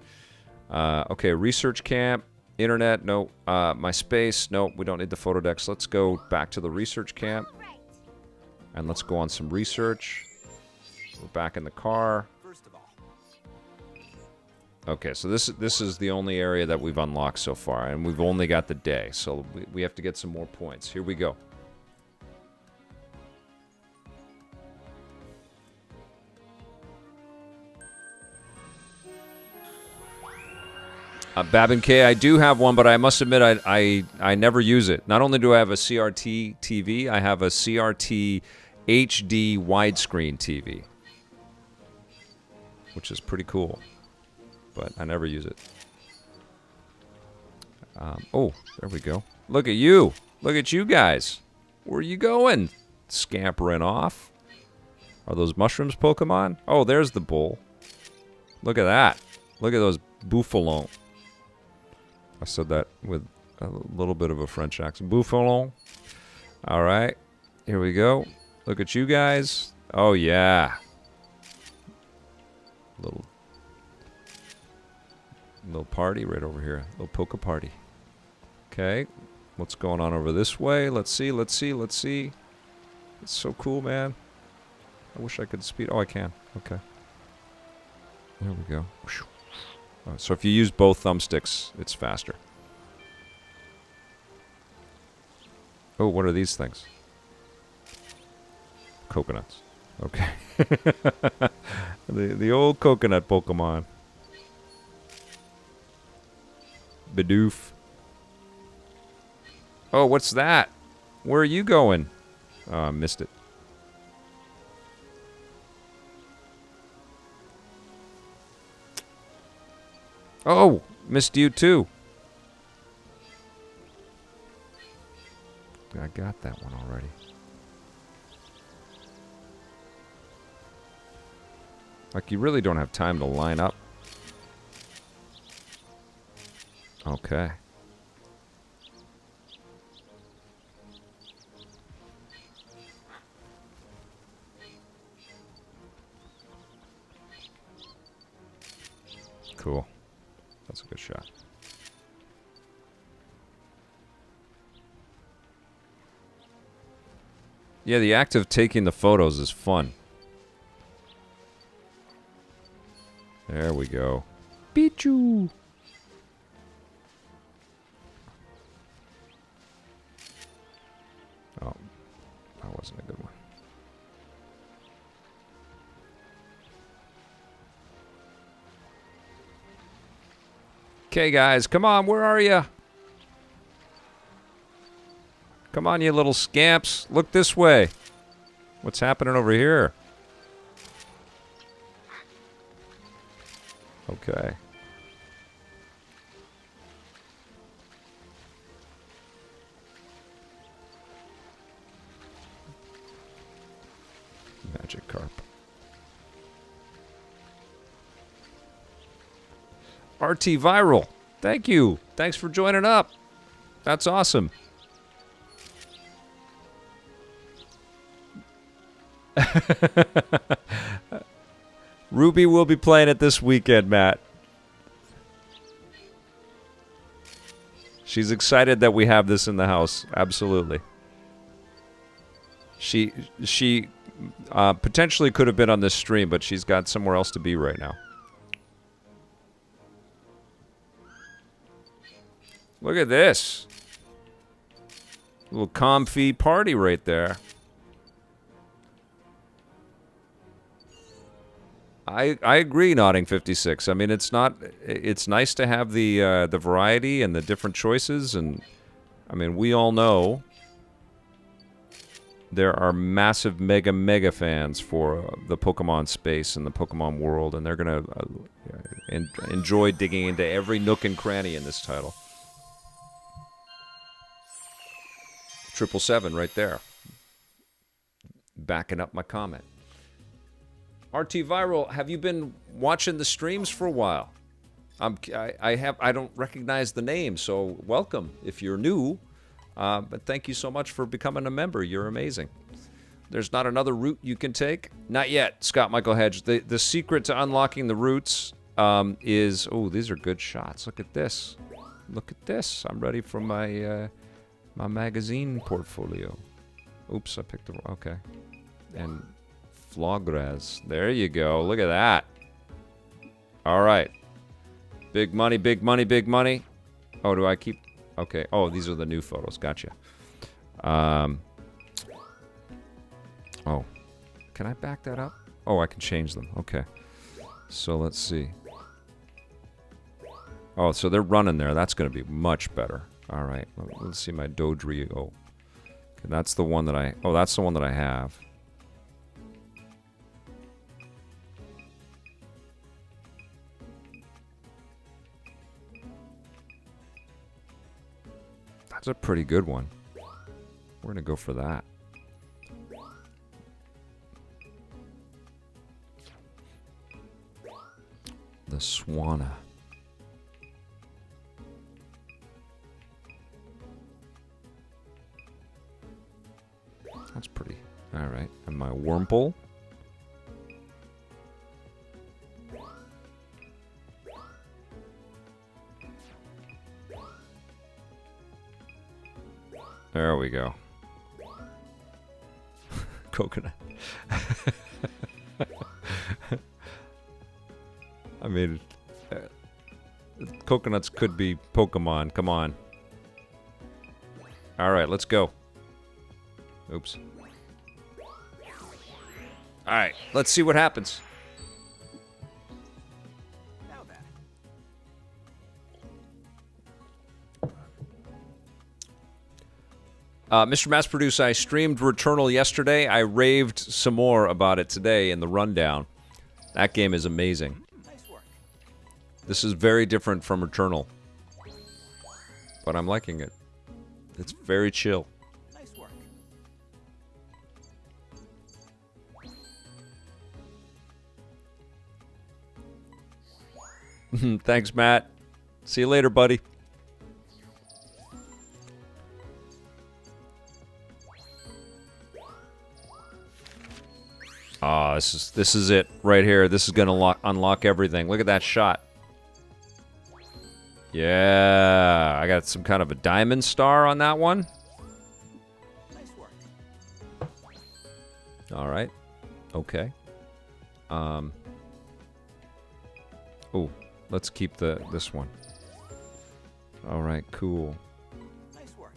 Okay, research camp, internet, no. MySpace, no, we don't need the photo decks. Let's go back to the research camp. And let's go on some research. We're back in the car. Okay, so this is the only area that we've unlocked so far, and we've only got the day, so we have to get some more points. Here we go. Babin K, I do have one, but I must admit I never use it. Not only do I have a CRT TV, I have a CRT HD widescreen TV, which is pretty cool. But I never use it. Oh, there we go. Look at you. Look at you guys. Where are you going? Scampering off. Are those mushrooms Pokemon? Oh, there's the bull. Look at that. Look at those bouffalons. I said that with a little bit of a French accent. Bouffalon. All right. Here we go. Look at you guys. Oh, yeah. Little party right over here. Little Poke party. Okay. What's going on over this way? Let's see. It's so cool, man. I wish I could speed. Oh, I can. Okay. There we go. Oh, so if you use both thumbsticks, it's faster. Oh, what are these things? Coconuts. Okay. the old coconut Pokemon. Bidoof. Oh, what's that? Where are you going? Oh, I missed it. Oh, missed you too. I got that one already. Like, you really don't have time to line up. Okay. Cool. That's a good shot. Yeah, the act of taking the photos is fun. There we go. Pichu! Oh, that wasn't a good one. Okay, guys, come on, where are you? Come on, you little scamps. Look this way. What's happening over here? Okay. Magic carp. RT Viral. Thank you. Thanks for joining up. That's awesome. Ruby will be playing it this weekend, Matt. She's excited that we have this in the house. Absolutely. She potentially could have been on this stream, but she's got somewhere else to be right now. Look at this. Little comfy party right there. I agree, Nodding 56. I mean, it's nice to have the variety and the different choices, and I mean, we all know there are massive mega fans for the Pokemon space and the Pokemon world, and they're gonna enjoy digging into every nook and cranny in this title. 777 right there, backing up my comment. RT Viral, have you been watching the streams for a while? I don't recognize the name, so welcome if you're new. But thank you so much for becoming a member. You're amazing. There's not another route you can take? Not yet, Scott Michael Hedge. The secret to unlocking the routes is... Oh, these are good shots. Look at this. Look at this. I'm ready for my my magazine portfolio. Oops, I picked the... Okay. And... Flogras. There you go. Look at that. All right. Big money, big money, big money. Oh, do I keep... Okay. Oh, these are the new photos. Gotcha. Oh. Can I back that up? Oh, I can change them. Okay. So let's see. Oh, so they're running there. That's going to be much better. All right. Let's see my Dodrio. Okay, that's the one that I... Oh, that's the one that I have. That's a pretty good one. We're going to go for that. The Swanna. That's pretty. All right. And my Wurmple. There we go. Coconut. I mean, coconuts could be Pokemon. Come on. All right, let's go. Oops. All right, let's see what happens. Mr. Mass Produce, I streamed Returnal yesterday. I raved some more about it today in the rundown. That game is amazing. Nice work. This is very different from Returnal, but I'm liking it. It's very chill. Nice work. Thanks, Matt. See you later, buddy. Oh, this is it right here. This is gonna unlock everything. Look at that shot. Yeah, I got some kind of a diamond star on that one. Nice work. All right. Okay. Oh, let's keep this one. All right, cool. Nice work.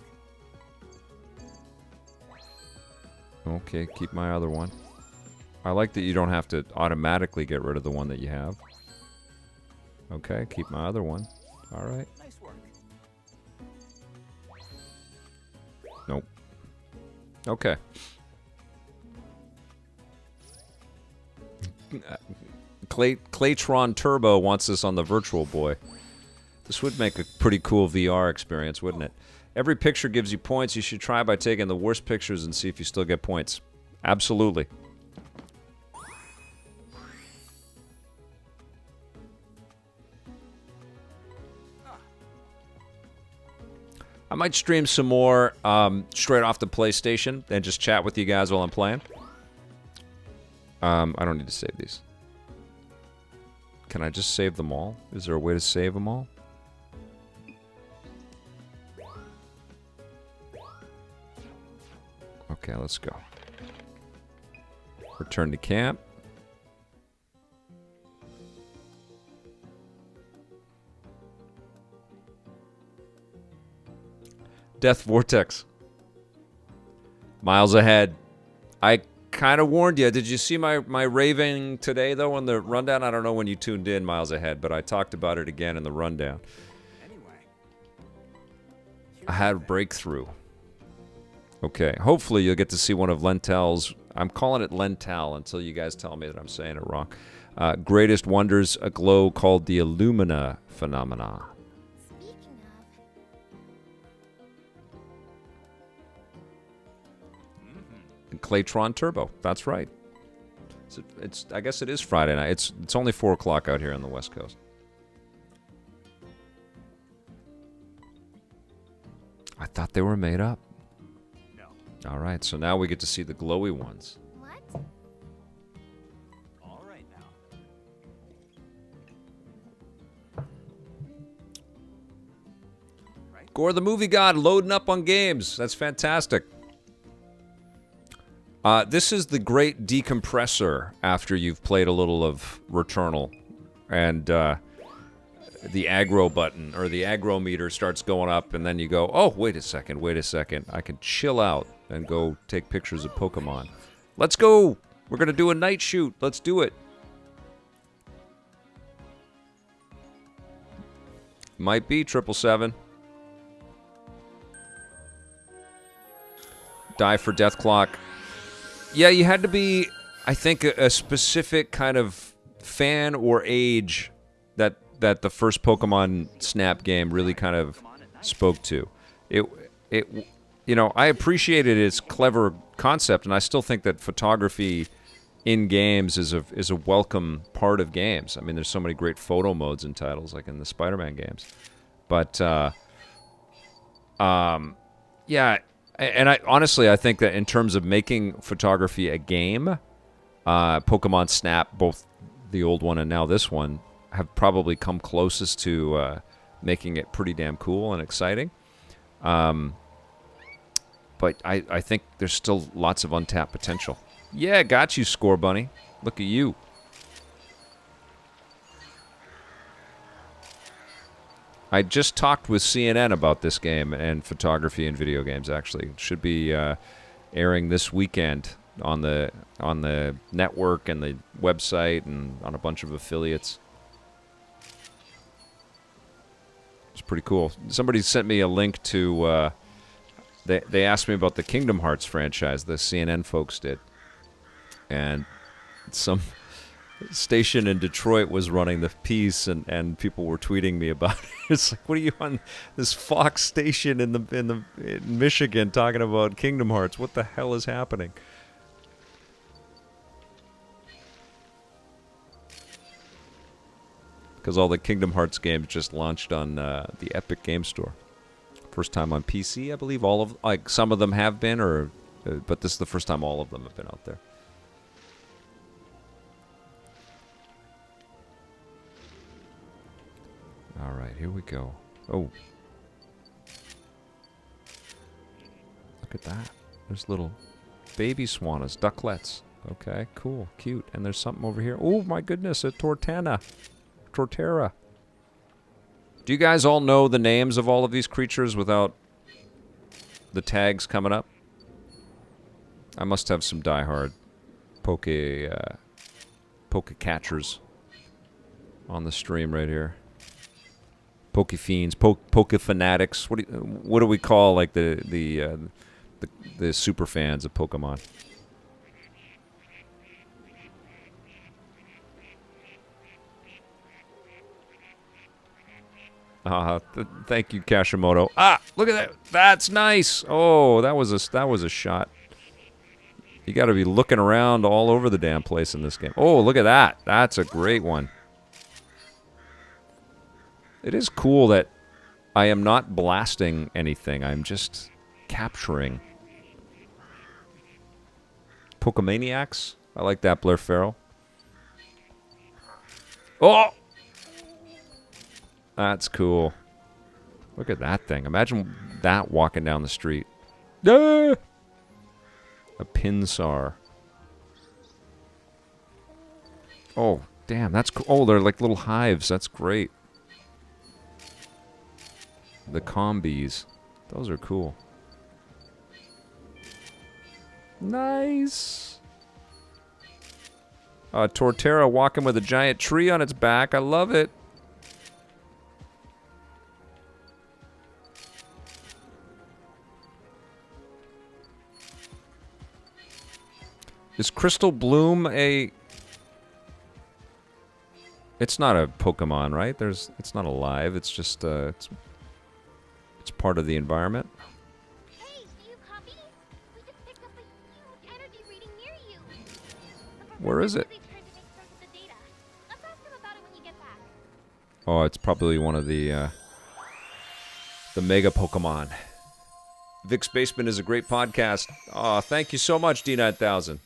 Okay, keep my other one. I like that you don't have to automatically get rid of the one that you have. Okay, keep my other one. All right. Nice work. Nope. Okay. Claytron Turbo wants this on the Virtual Boy. This would make a pretty cool VR experience, wouldn't it? Every picture gives you points. You should try by taking the worst pictures and see if you still get points. Absolutely. I might stream some more straight off the PlayStation and just chat with you guys while I'm playing. I don't need to save these. Can I just save them all? Is there a way to save them all? Okay, let's go. Return to camp. Death Vortex. Miles ahead. I kind of warned you. Did you see my raving today, though, on the rundown? I don't know when you tuned in, Miles ahead, but I talked about it again in the rundown. I had a breakthrough. Okay, hopefully you'll get to see one of Lentel's, I'm calling it Lental until you guys tell me that I'm saying it wrong, greatest wonders aglow called the Illumina phenomena. Speaking of, Claytron Turbo, that's right. It's I guess it is Friday night. It's only 4 o'clock out here on the West Coast. I thought they were made up. No. All right, so now we get to see the glowy ones. what? All right now. Gore the Movie God loading up on games. That's fantastic. This is the great decompressor after you've played a little of Returnal. And the aggro button or the aggro meter starts going up, and then you go, oh, wait a second. I can chill out and go take pictures of Pokemon. Let's go. We're going to do a night shoot. Let's do it. Might be 777. Die for Death Clock. Yeah, you had to be, I think, a specific kind of fan or age that the first Pokemon Snap game really kind of spoke to. I appreciated its clever concept, and I still think that photography in games is a welcome part of games. I mean, there's so many great photo modes in titles, like in the Spider-Man games. But yeah, and I honestly I think that in terms of making photography a game, Pokemon Snap, both the old one and now this one, have probably come closest to making it pretty damn cool and exciting. But I think there's still lots of untapped potential. Yeah, got you, Score Bunny. Look at you. I just talked with CNN about this game and photography in video games, actually. It should be airing this weekend on the network and the website and on a bunch of affiliates. It's pretty cool. Somebody sent me a link to... They asked me about the Kingdom Hearts franchise, the CNN folks did. And some station in Detroit was running the piece, and people were tweeting me about it. It's like, what are you on this Fox station in Michigan talking about Kingdom Hearts? What the hell is happening? Because all the Kingdom Hearts games just launched on the Epic Game Store. First time on PC, I believe. Some of them have been, but this is the first time all of them have been out there. All right, here we go. Oh. Look at that. There's little baby swanas, ducklets. Okay, cool, cute. And there's something over here. Oh, my goodness, a Torterra. Do you guys all know the names of all of these creatures without the tags coming up? I must have some diehard poke catchers on the stream right here. Poke fiends, poke fanatics. What do we call like the super fans of Pokemon? Thank you, Kashimoto. Ah, look at that. That's nice. Oh, that was a shot. You got to be looking around all over the damn place in this game. Oh, look at that. That's a great one. It is cool that I am not blasting anything. I'm just capturing. Pokemaniacs. I like that, Blair Farrell. Oh! That's cool. Look at that thing. Imagine that walking down the street. Ah! A pinsar. Oh, damn, that's cool. Oh, they're like little hives. That's great. The combis. Those are cool. Nice. Torterra walking with a giant tree on its back. I love it. Is Crystal Bloom a... It's not a Pokemon, right? It's not alive. It's just it's part of the environment. Hey, do you copy? We just picked up a huge energy reading near you. Where is it? Really tried to make sense of the data. Let's ask him about it when you get back. Oh, it's probably one of the Mega Pokemon. Vic's Basement is a great podcast. Oh, thank you so much, D9000.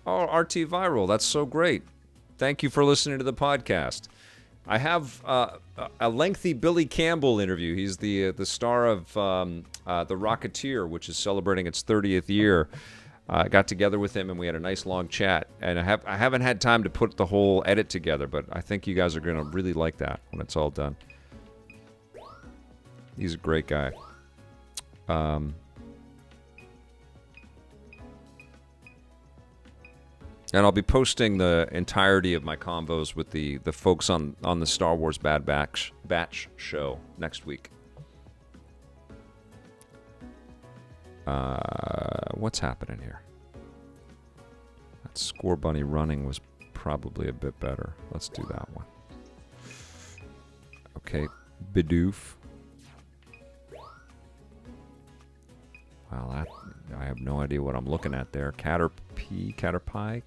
Oh, RT Viral, that's so great. Thank you for listening to the podcast. I have a lengthy Billy Campbell interview. He's the star of The Rocketeer, which is celebrating its 30th year. I got together with him and we had a nice long chat. And I haven't had time to put the whole edit together, but I think you guys are going to really like that when it's all done. He's a great guy. And I'll be posting the entirety of my convos with the folks on the Star Wars Bad Batch show next week. What's happening here? That Score Bunny running was probably a bit better. Let's do that one. Okay, Bidoof. Wow, I have no idea what I'm looking at there. Caterpie?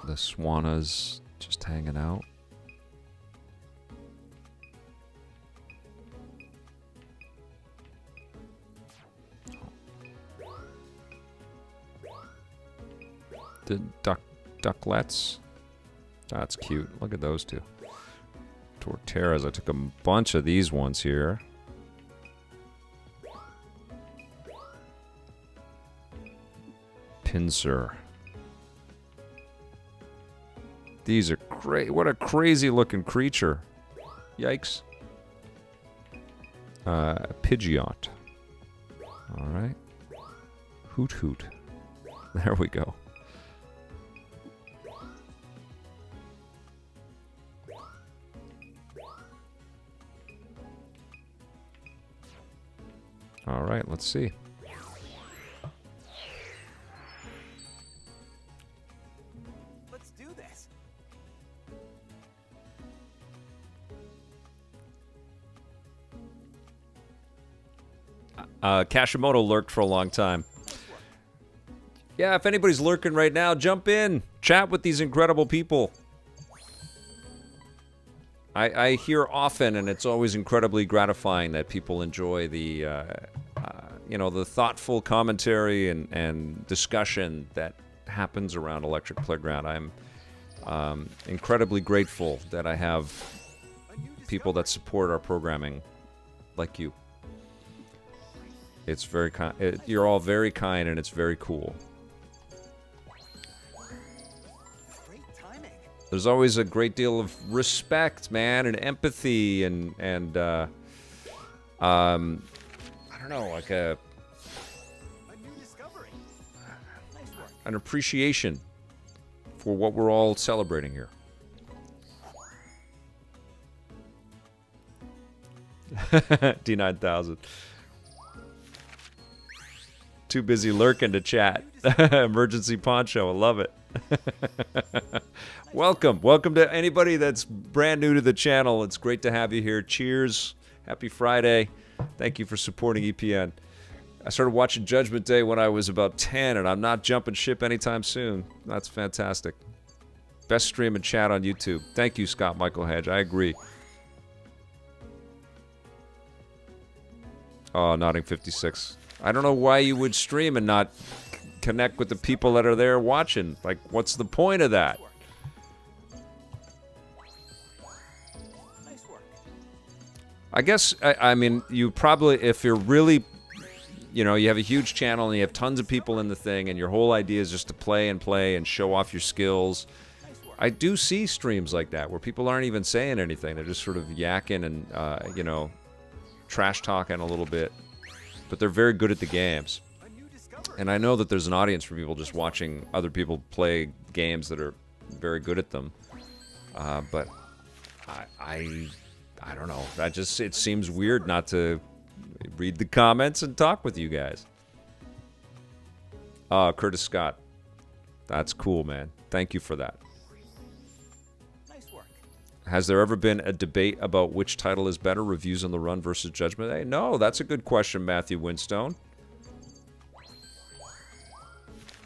The Swanna's just hanging out. The ducklets. That's cute. Look at those two. Torterras. I took a bunch of these ones here. Pinsir. These are great. What a crazy looking creature. Yikes. Pidgeot. Alright. Hoot Hoot. There we go. All right, let's see. Let's do this. Kashimoto lurked for a long time. Yeah, if anybody's lurking right now, jump in. Chat with these incredible people. I hear often, and it's always incredibly gratifying that people enjoy the, the thoughtful commentary and discussion that happens around Electric Playground. I'm incredibly grateful that I have people that support our programming like you. It's very kind. You're all very kind, and it's very cool. There's always a great deal of respect, man, and empathy, and I don't know, like an appreciation for what we're all celebrating here. D9000. Too busy lurking to chat. Emergency poncho, I love it. Welcome to anybody that's brand new to the channel. It's great to have you here. Cheers. Happy Friday. Thank you for supporting EPN. I started watching Judgment Day when I was about 10, and I'm not jumping ship anytime soon. That's fantastic. Best stream and chat on YouTube. Thank you, Scott Michael Hedge. I agree. Oh, Nodding 56. I don't know why you would stream and not connect with the people that are there watching. Like, what's the point of that? Nice work. I guess, I mean, you probably, if you're really, you know, you have a huge channel and you have tons of people in the thing and your whole idea is just to play and show off your skills. I do see streams like that where people aren't even saying anything. They're just sort of yakking and, you know, trash talking a little bit. But they're very good at the games. And I know that there's an audience for people just watching other people play games that are very good at them. But I don't know. It seems weird not to read the comments and talk with you guys. Curtis Scott. That's cool, man. Thank you for that. Nice work. Has there ever been a debate about which title is better, Reviews on the Run versus Judgment Day? No, that's a good question, Matthew Winstone.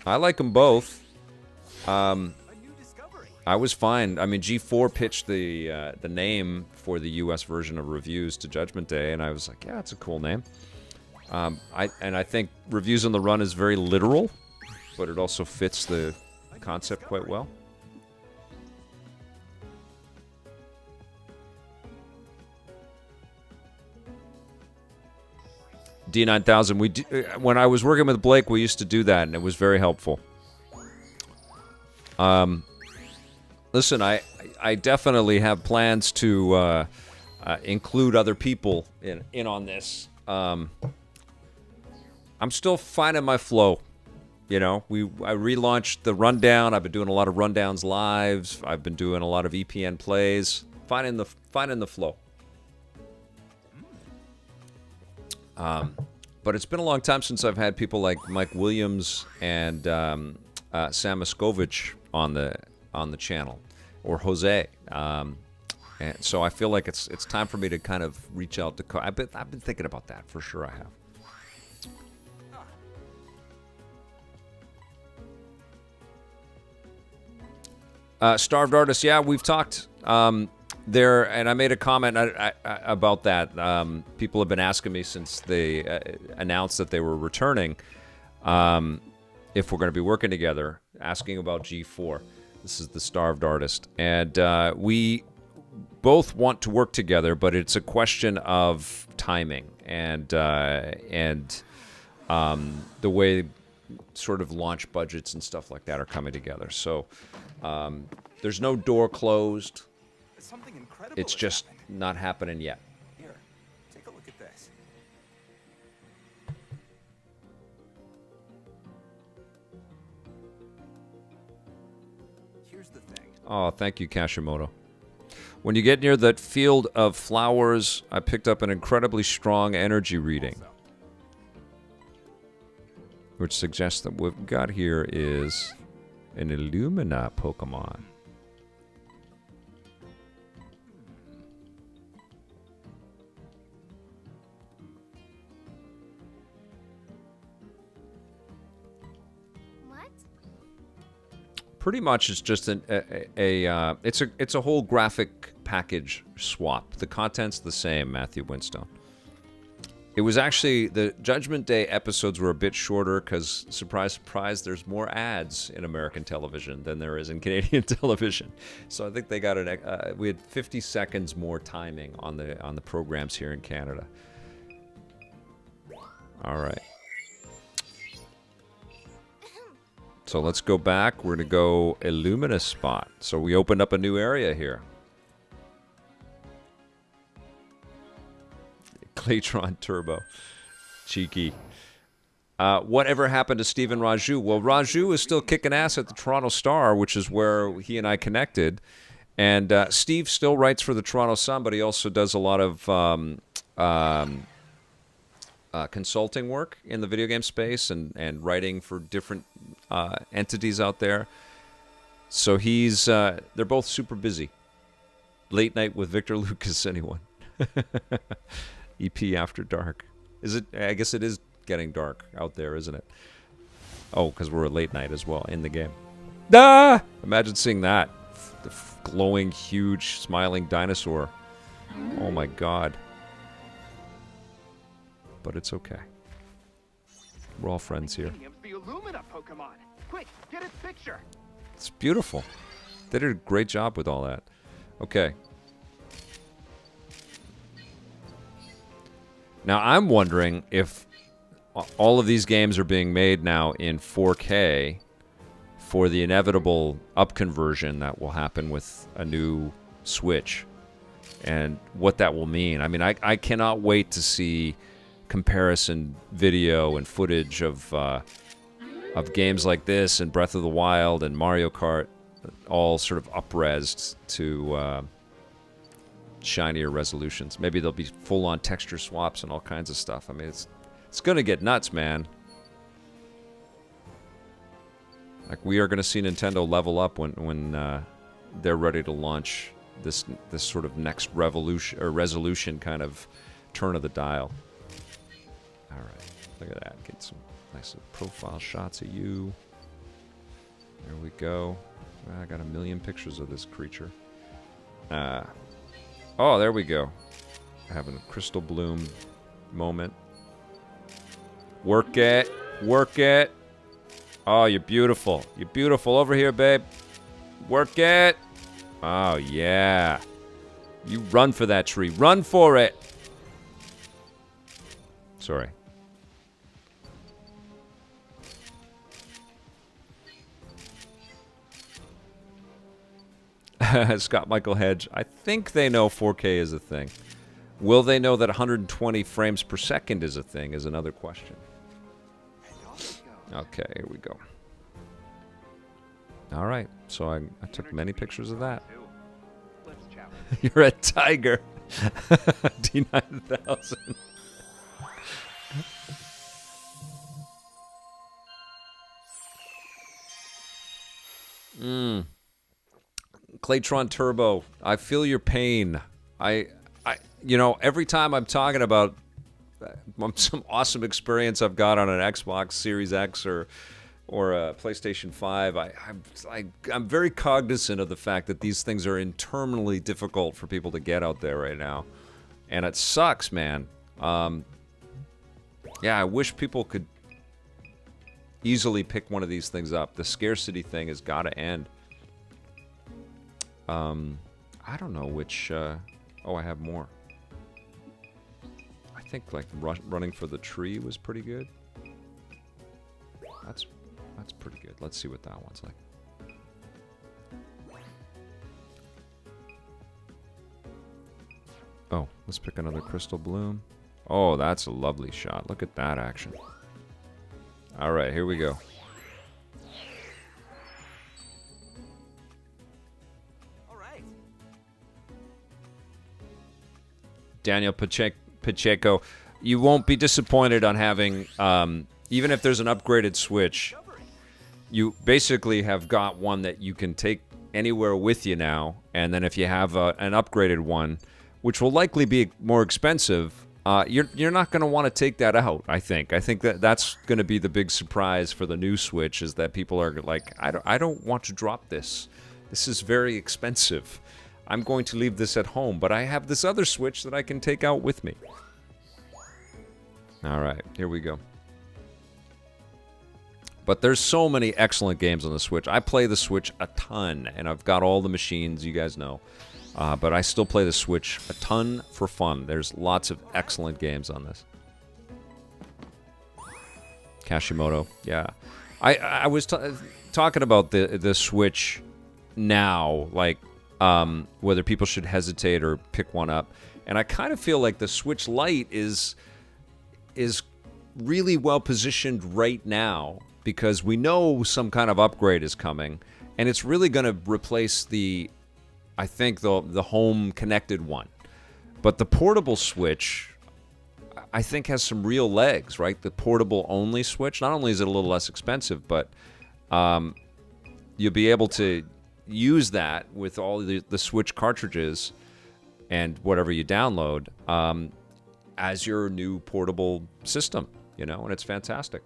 I like them both. A new discovery. I was fine. I mean, G4 pitched the name for the U.S. version of Reviews to Judgment Day, and I was like, yeah, it's a cool name. I think Reviews on the Run is very literal, but it also fits the concept quite well. D9000. When I was working with Blake, we used to do that, and it was very helpful. Listen, I definitely have plans to include other people in on this. I'm still finding my flow. You know, I relaunched the Rundown. I've been doing a lot of Rundowns lives. I've been doing a lot of EPN plays. Finding the flow. But it's been a long time since I've had people like Mike Williams and Sam Miskovich on the channel, or Jose. And so I feel like it's time for me to kind of reach out to. I've been thinking about that for sure. I have. Starved Artist, yeah, we've talked there, and I made a comment about that. People have been asking me since they announced that they were returning, if we're going to be working together, asking about G4. This is the Starved Artist, and we both want to work together, but it's a question of timing and the way sort of launch budgets and stuff like that are coming together. So there's no door closed. Something incredible. It's just not happening yet. Here, take a look at this. Here's the thing. Oh, thank you, Kashimoto. When you get near that field of flowers, I picked up an incredibly strong energy reading, which suggests that what we've got here is an Illumina Pokemon. What? Pretty much, it's just it's a whole graphic package swap. The content's the same, Matthew Winstone. It was actually, the Judgment Day episodes were a bit shorter because, surprise, surprise, there's more ads in American television than there is in Canadian television. So I think they got we had 50 seconds more timing on the programs here in Canada. All right. So let's go back. We're going to go Illumina spot. So we opened up a new area here. Claytron Turbo. Cheeky. Whatever happened to Stephen Raju? Well, Raju is still kicking ass at the Toronto Star, which is where he and I connected. And Steve still writes for the Toronto Sun, but he also does a lot of consulting work in the video game space and writing for different entities out there. So they're both super busy. Late Night with Victor Lucas, anyone? EP After Dark. Is it? I guess it is getting dark out there, isn't it? Oh, because we're at late night as well in the game. Ah! Imagine seeing that. The glowing, huge, smiling dinosaur. Oh my god. but it's okay. We're all friends here. Of the Illumina Pokemon. Quick, get its picture. It's beautiful. They did a great job with all that. Okay. Now, I'm wondering if all of these games are being made now in 4K for the inevitable upconversion that will happen with a new Switch, and what that will mean. I mean, I cannot wait to see comparison video and footage of games like this and Breath of the Wild and Mario Kart, all sort of up-resed to shinier resolutions. Maybe there'll be full-on texture swaps and all kinds of stuff. I mean, it's going to get nuts, man. Like, we are going to see Nintendo level up when they're ready to launch this sort of next revolution or resolution kind of turn of the dial. All right, look at that. Get some nice profile shots of you. There we go. I got a million pictures of this creature. Oh, there we go. Having a Crystal Bloom moment. Work it. Work it. Oh, you're beautiful. You're beautiful. Over here, babe. Work it. Oh, yeah. You run for that tree. Run for it. Sorry. Scott Michael Hedge. I think they know 4K is a thing. Will they know that 120 frames per second is a thing is another question. Okay, here we go. All right, so I took many pictures of that. You're a tiger. D9000. Claytron Turbo, I feel your pain. You know, every time I'm talking about some awesome experience I've got on an Xbox Series X or a PlayStation 5, I'm very cognizant of the fact that these things are internally difficult for people to get out there right now, and it sucks, man. Yeah, I wish people could easily pick one of these things up. The scarcity thing has got to end. I don't know which. Oh, I have more. I think like running for the tree was pretty good. That's pretty good. Let's see what that one's like. Oh, let's pick another Crystal Bloom. Oh, that's a lovely shot. Look at that action. All right, here we go. Daniel Pacheco, you won't be disappointed on having, even if there's an upgraded Switch, you basically have got one that you can take anywhere with you now, and then if you have an upgraded one, which will likely be more expensive, you're not going to want to take that out, I think. I think that's going to be the big surprise for the new Switch, is that people are like, I don't want to drop this. This is very expensive. I'm going to leave this at home, but I have this other Switch that I can take out with me. All right, here we go. But there's so many excellent games on the Switch. I play the Switch a ton, and I've got all the machines, you guys know. But I still play the Switch a ton for fun. There's lots of excellent games on this. Kashimoto, yeah. I was talking about the Switch now, like, whether people should hesitate or pick one up. And I kind of feel like the Switch Lite is really well positioned right now, because we know some kind of upgrade is coming, and it's really going to replace I think the home connected one. But the portable Switch, I think, has some real legs, right? The portable only Switch, not only is it a little less expensive, but you'll be able to use that with all the Switch cartridges and whatever you download as your new portable system, you know, and it's fantastic.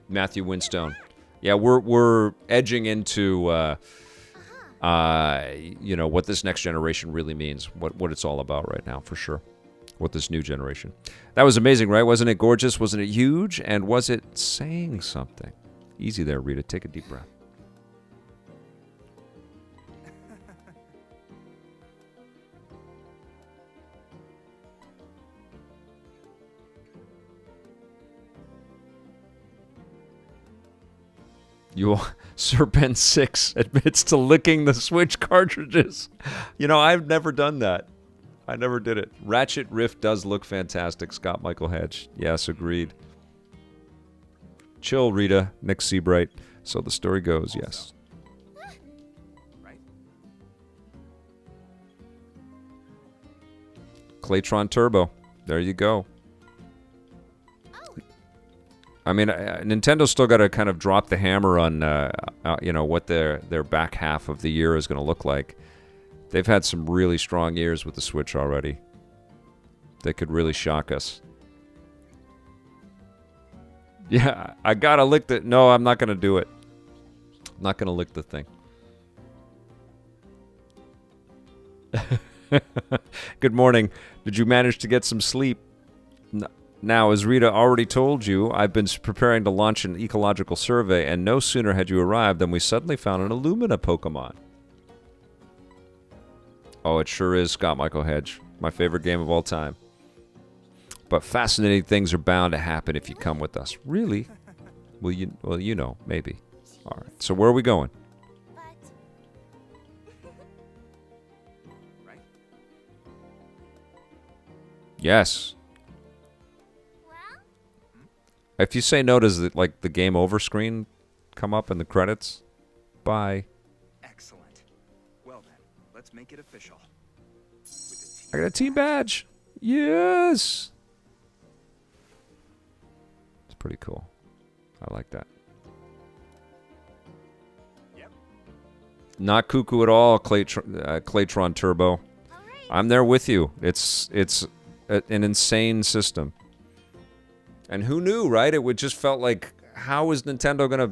Matthew Winstone. Yeah, we're edging into what this next generation really means, what it's all about right now, for sure. What this new generation. That was amazing, right? Wasn't it gorgeous? Wasn't it huge? And was it saying something? Easy there, Rita. Take a deep breath. Serpent 6 admits to licking the Switch cartridges. I've never done that. I never did it. Ratchet Rift does look fantastic. Scott Michael Hedge. Yes, agreed. Chill, Rita. Nick Seabright. So the story goes, yes. Right? Claytron Turbo. There you go. I mean, Nintendo's still got to kind of drop the hammer on, what their back half of the year is going to look like. They've had some really strong years with the Switch already. They could really shock us. Yeah, I gotta lick the... No, I'm not going to do it. I'm not going to lick the thing. Good morning. Did you manage to get some sleep? No. Now, as Rita already told you, I've been preparing to launch an ecological survey, and no sooner had you arrived than we suddenly found an Illumina Pokemon. Oh, it sure is, Scott Michael Hedge. My favorite game of all time. But fascinating things are bound to happen if you come with us. Really? Well, maybe. All right. So where are we going? Right? Yes. If you say no, does the game over screen come up in the credits? Bye. Excellent. Well then, let's make it official. I got a team badge. Yes. It's pretty cool. I like that. Yep. Not cuckoo at all, Claytron Turbo. I'm there with you. It's an insane system. And who knew, right? It would just felt like, how is Nintendo going to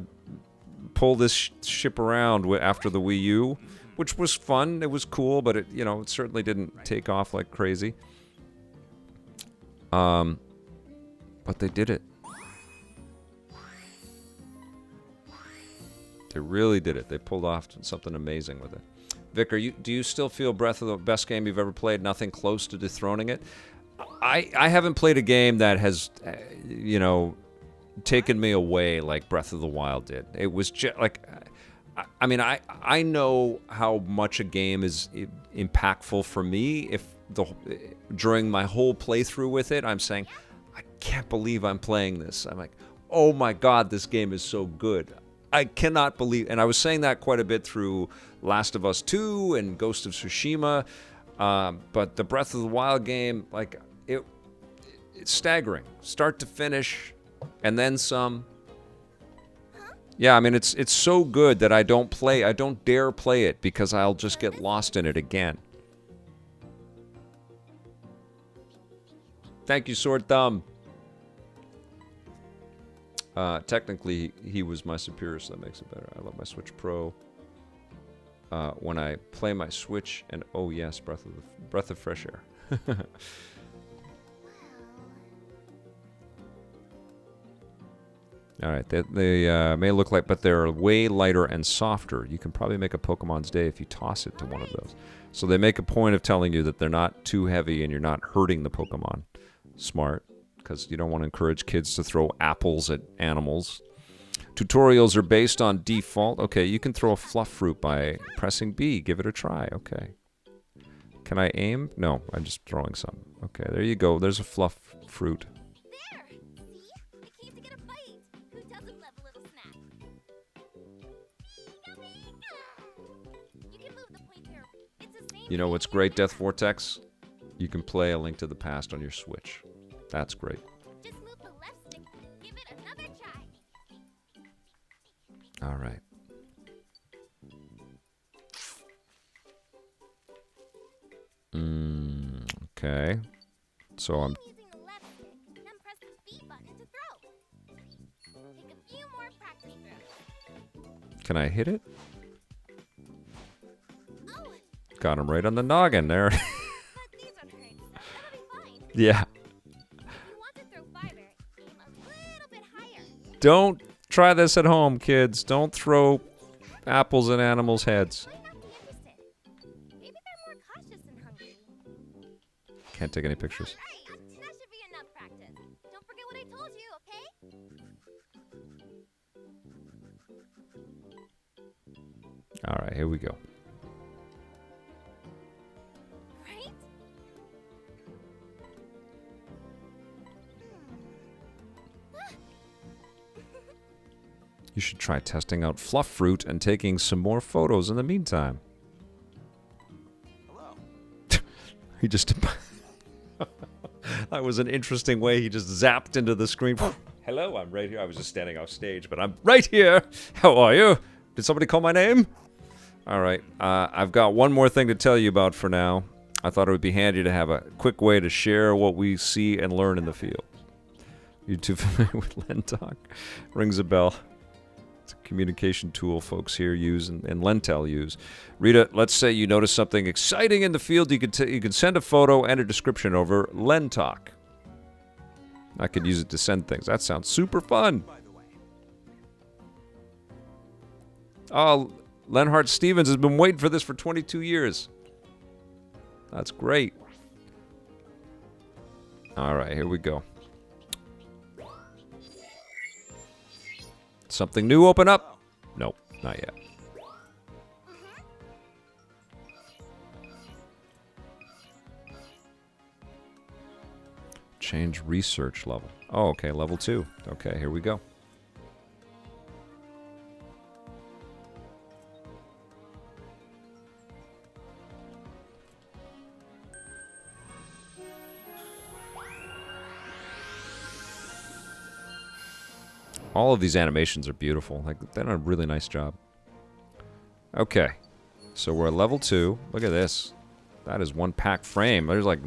pull this ship around after the Wii U? Which was fun. It was cool, but it certainly didn't take off like crazy. But they did it. They really did it. They pulled off something amazing with it. Vic, do you still feel Breath of the best game you've ever played? Nothing close to dethroning it? I haven't played a game that has, taken me away like Breath of the Wild did. It was just like, I know how much a game is impactful for me. During my whole playthrough with it, I'm saying, I can't believe I'm playing this. I'm like, oh my God, this game is so good. I cannot believe, and I was saying that quite a bit through Last of Us 2 and Ghost of Tsushima. But the Breath of the Wild game, it's staggering, start to finish, and then some. Yeah, I mean, it's so good that I don't dare play it because I'll just get lost in it again. Thank you, Sword Thumb. Technically, he was my superior, so that makes it better. I love my Switch Pro. When I play my Switch, and oh yes, breath of fresh air. All right, they may look like, but they're way lighter and softer. You can probably make a Pokemon's day if you toss it to one of those. So they make a point of telling you that they're not too heavy and you're not hurting the Pokemon. Smart, because you don't want to encourage kids to throw apples at animals. Tutorials are based on default. Okay, you can throw a fluff fruit by pressing B. Give it a try. Okay. Can I aim? No, I'm just throwing some. Okay, there you go. There's a fluff fruit. There! See? I came to get a bite. Who doesn't love a little snack? You can move the pointer. It's the same. You know what's great, Death Vortex? You can play A Link to the Past on your Switch. That's great. Just move the left stick and give it another try. All right. Okay. So I'm... Using the left stick, then press the B button to throw. Take a few more practice throws. Can I hit it? got him right on the noggin there. But these are tricks. That'll be fine. Yeah. If you want to throw farther, aim a little bit higher. Don't try this at home, kids. Don't throw apples at animals' heads. Might not be interested. Maybe they're more cautious and hungry. Can't take any pictures. Right. That should be enough practice. Don't forget what I told you, okay? All right, here we go. Right? You should try testing out fluff fruit and taking some more photos in the meantime. Hello. He just... That was an interesting way. He just zapped into the screen. Hello, I'm right here. I was just standing off stage, but I'm right here. How are you? Did somebody call my name? All right. I've got one more thing to tell you about for now. I thought it would be handy to have a quick way to share what we see and learn in the field. You too familiar with Lentalk? Rings a bell. It's a communication tool folks here use and Lentel use. Rita, let's say you notice something exciting in the field. You can send a photo and a description over Lentalk. I could use it to send things. That sounds super fun. By the way, Oh, Lenhart Stevens has been waiting for this for 22 years. That's great. All right, here we go. Something new open up? Nope, not yet. Change research level. Oh, okay, level 2. Okay, here we go. All of these animations are beautiful. Like, they've done a really nice job. Okay. So we're at level 2. Look at this. That is one pack frame. There's like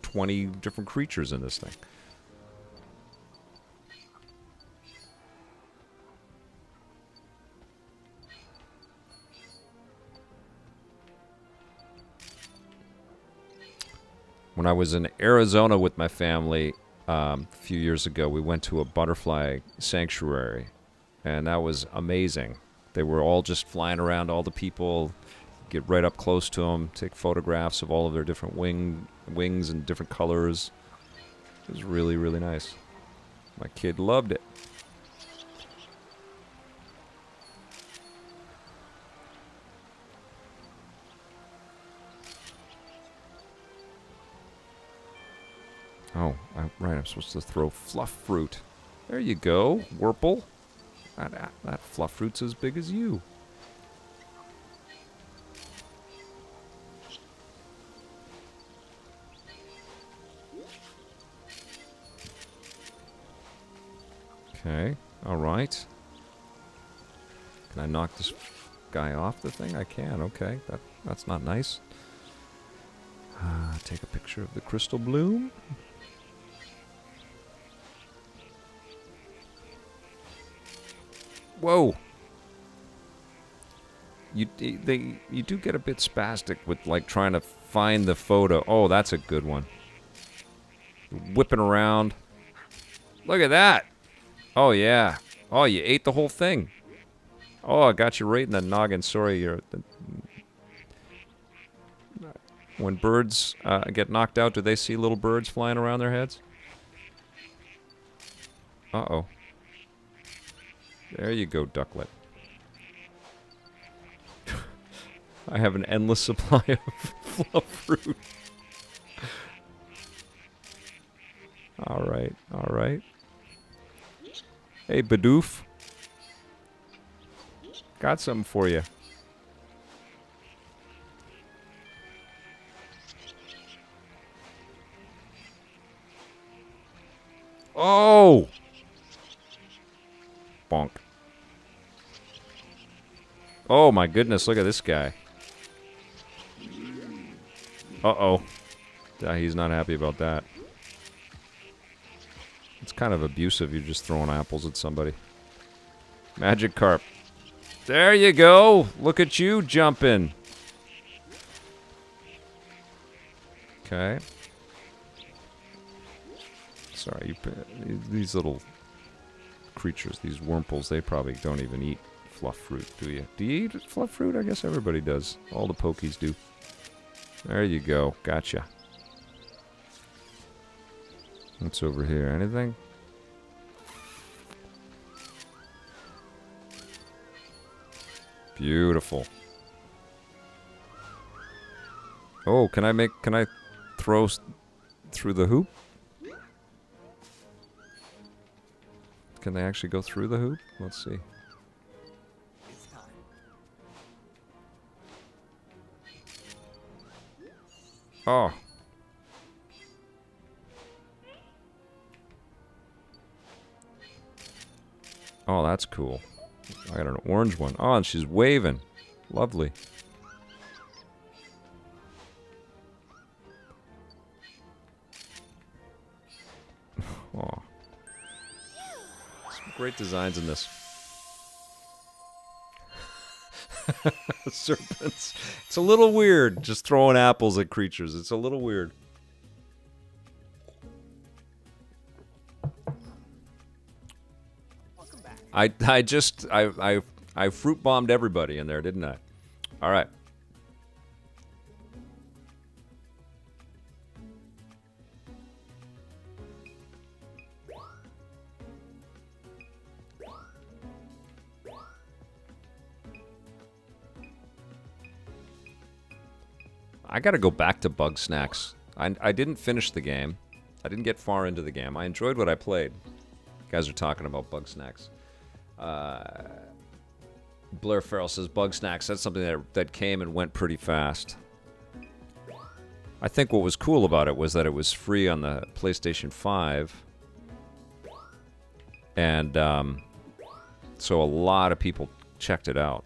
20 different creatures in this thing. When I was in Arizona with my family a few years ago, we went to a butterfly sanctuary, and that was amazing. They were all just flying around, all the people, get right up close to them, take photographs of all of their different wings and different colors. It was really, really nice. My kid loved it. Oh, right, I'm supposed to throw fluff fruit. There you go, Wurple. That fluff fruit's as big as you. Okay, alright. Can I knock this guy off the thing? I can, okay. That's not nice. Take a picture of the crystal bloom. Whoa! You do get a bit spastic with like trying to find the photo. Oh, that's a good one. Whipping around. Look at that! Oh yeah. Oh, you ate the whole thing. Oh, I got you right in the noggin. Sorry, when birds get knocked out, do they see little birds flying around their heads? Uh-oh. There you go, ducklet. I have an endless supply of fluff fruit. Alright, alright. Hey, Bidoof. Got something for you. Oh! Bonk. Oh my goodness, look at this guy. Uh-oh. Yeah, he's not happy about that. It's kind of abusive, you're just throwing apples at somebody. Magic Carp. There you go! Look at you jumping. Okay. Sorry, these little creatures, these wurmples, they probably don't even eat fluff fruit, do you? Do you eat fluff fruit? I guess everybody does. All the pokies do. There you go. Gotcha. What's over here? Anything? Beautiful. Oh, can I throw through the hoop? Can they actually go through the hoop? Let's see. It's time. Oh. Oh, that's cool. I got an orange one. Oh, and she's waving. Lovely. Oh. Some great designs in this. Serpents. It's a little weird just throwing apples at creatures. It's a little weird. I fruit bombed everybody in there, didn't I? All right. I gotta go back to Bug Snacks. I didn't finish the game. I didn't get far into the game. I enjoyed what I played. You guys are talking about Bug Snacks. Blair Farrell says Bug Snacks. That's something that came and went pretty fast. I think what was cool about it was that it was free on the PlayStation 5. And so a lot of people checked it out.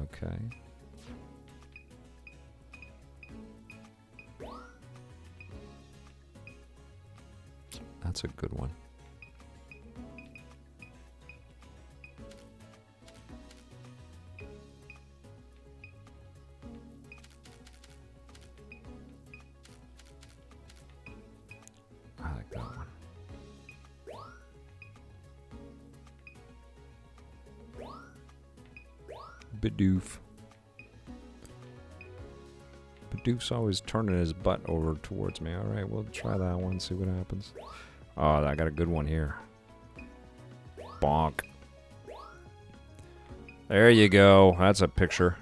Okay. That's a good one. I like that one. Bidoof. Bidoof's always turning his butt over towards me. All right, we'll try that one, see what happens. Oh, I got a good one here. Bonk. There you go. That's a picture.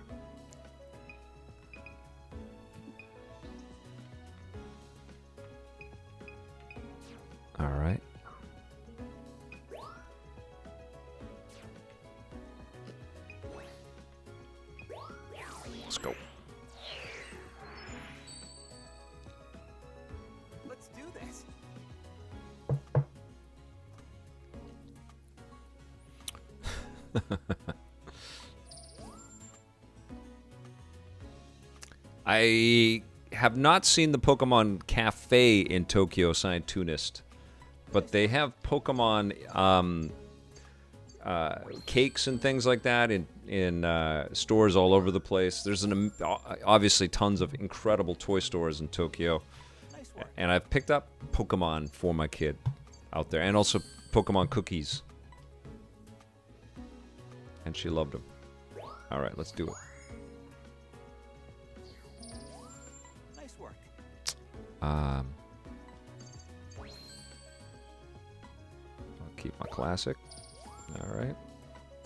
All right. Let's go. Let's do this. I have not seen the Pokemon Cafe in Tokyo Scientoonist, but they have Pokemon cakes and things like that in stores all over the place. There's obviously tons of incredible toy stores in Tokyo, Nice work. and I've picked up Pokemon for my kid out there, and also Pokemon cookies, and she loved them. All right, let's do it. Nice work. I'll keep my classic. All right.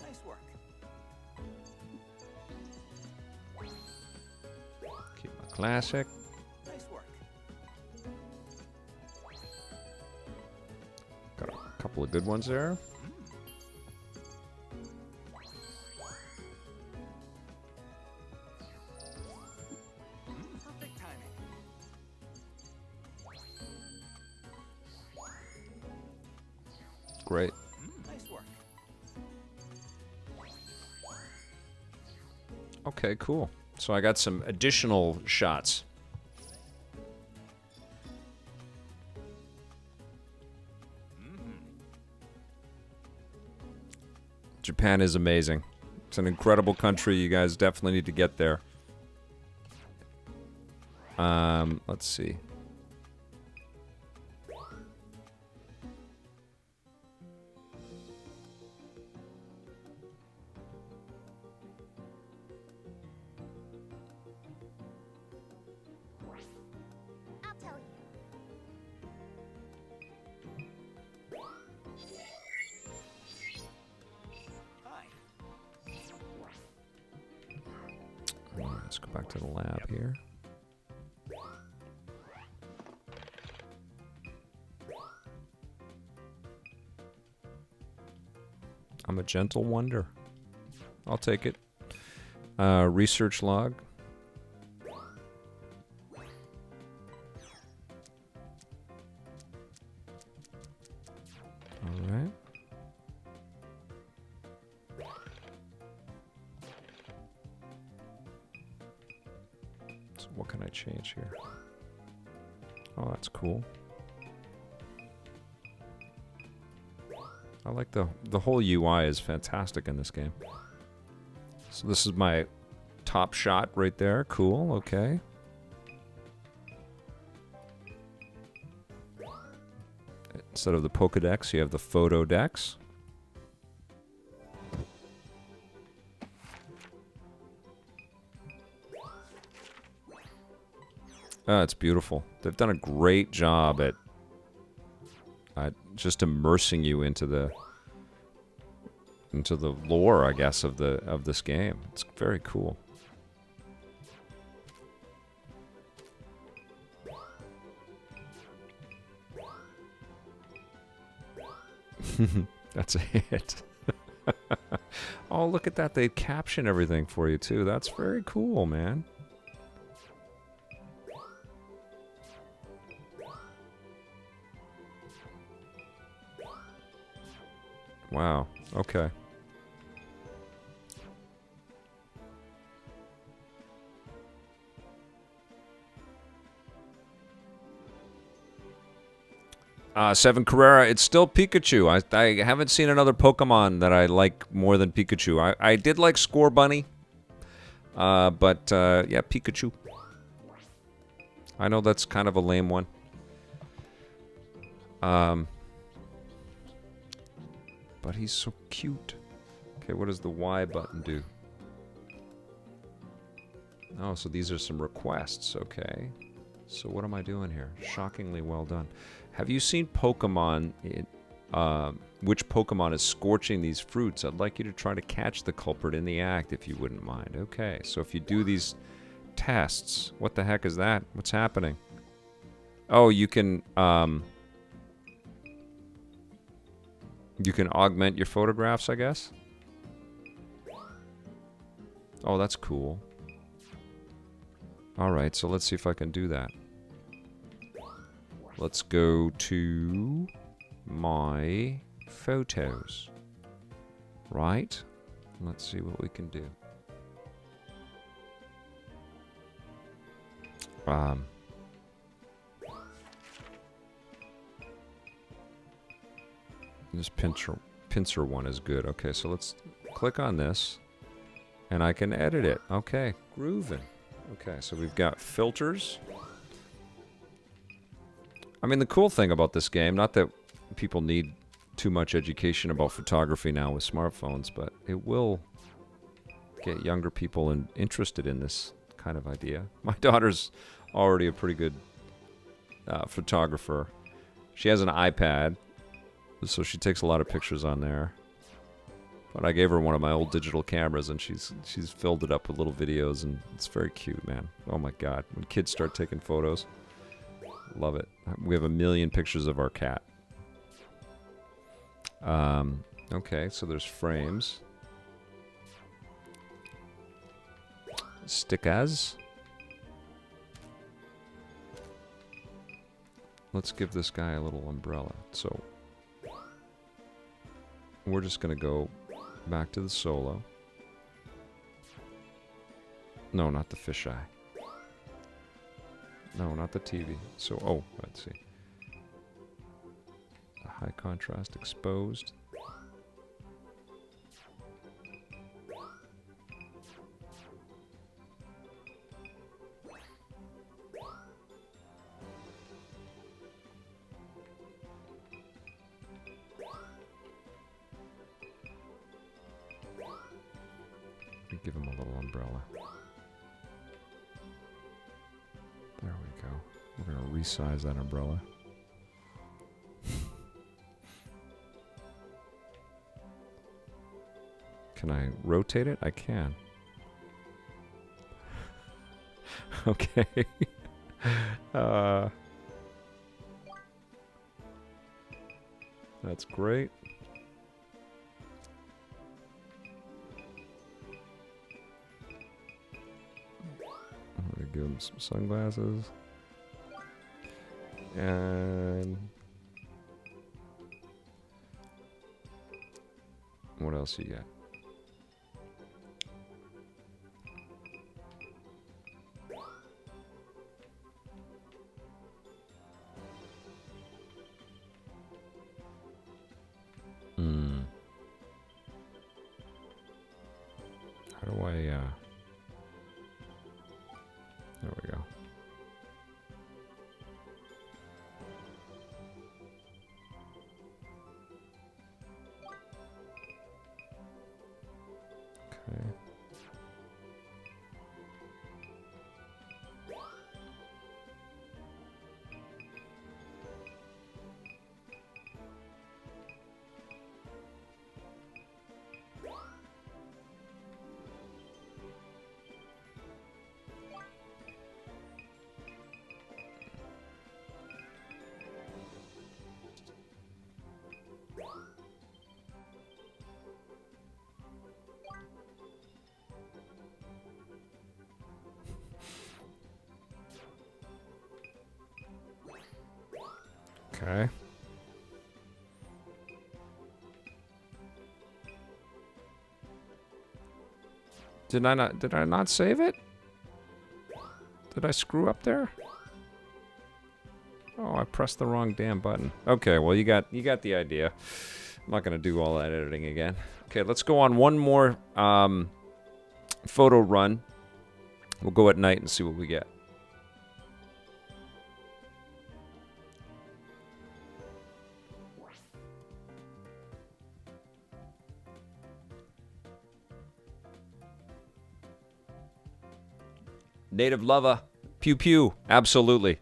Nice work. Keep my classic. Nice work. Got a couple of good ones there. Perfect timing. Great. Nice work. Okay, cool. So I got some additional shots. Japan is amazing. It's an incredible country. You guys definitely need to get there. Let's see. I'll tell you. Let's go back to the lab here. I'm a gentle wonder. I'll take it. Research log. All right. So what can I change here? Oh, that's cool. I like the whole UI is fantastic in this game. So this is my top shot right there. Cool. Okay. Instead of the Pokedex, you have the Photodex. Oh, it's beautiful. They've done a great job at just immersing you into the lore, I guess, of this game. It's very cool. That's it. Oh, look at that. They caption everything for you, too. That's very cool, man. Wow. Okay. Seven Carrera, it's still Pikachu. I haven't seen another Pokemon that I like more than Pikachu. I did like Score Bunny. But yeah, Pikachu. I know that's kind of a lame one. But he's so cute. Okay, what does the Y button do? Oh, so these are some requests. Okay. So what am I doing here? Shockingly well done. Have you seen Pokemon? Which Pokemon is scorching these fruits? I'd like you to try to catch the culprit in the act, if you wouldn't mind. Okay, so if you do these tests, what the heck is that? What's happening? Oh, you can augment your photographs, I guess. Oh, that's cool. All right, so let's see if I can do that. Let's go to my photos. Right? Let's see what we can do. This pincer one is good. Okay, so let's click on this, and I can edit it. Okay, grooving. Okay, so we've got filters. I mean, the cool thing about this game, not that people need too much education about photography now with smartphones, but it will get younger people interested in this kind of idea. My daughter's already a pretty good photographer. She has an iPad, so she takes a lot of pictures on there. But I gave her one of my old digital cameras, and she's filled it up with little videos, and it's very cute, man. Oh my God, when kids start taking photos, love it. We have 1 million pictures of our cat. Okay, so there's frames. Stickers. Let's give this guy a little umbrella. So we're just gonna go back to the solo. No, not the fisheye. No, not the TV. So, oh, let's see. The high contrast exposed. Give him a little umbrella. There we go. We're going to resize that umbrella. Can I rotate it? I can. Okay. That's great. I'm gonna give him some sunglasses. And what else you got? How do I, there we go. Okay. Okay. Did I not save it? Did I screw up there? Oh, I pressed the wrong damn button. Okay, well you got the idea. I'm not gonna do all that editing again. Okay, let's go on one more photo run. We'll go at night and see what we get. Native lover. Pew pew. Absolutely.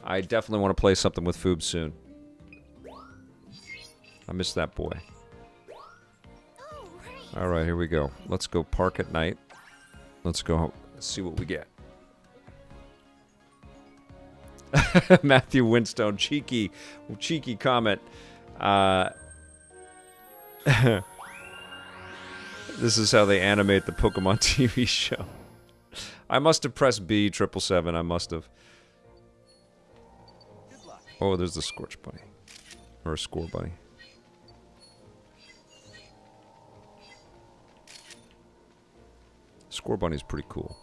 I definitely want to play something with Foob soon. I miss that boy. Alright, here we go. Let's go park at night. Let's go see what we get. Matthew Winstone. Cheeky comment. This is how they animate the Pokemon TV show. I must have pressed B 777. I must have. Oh, there's the Scorch Bunny. Or a Score Bunny. Score Bunny's pretty cool.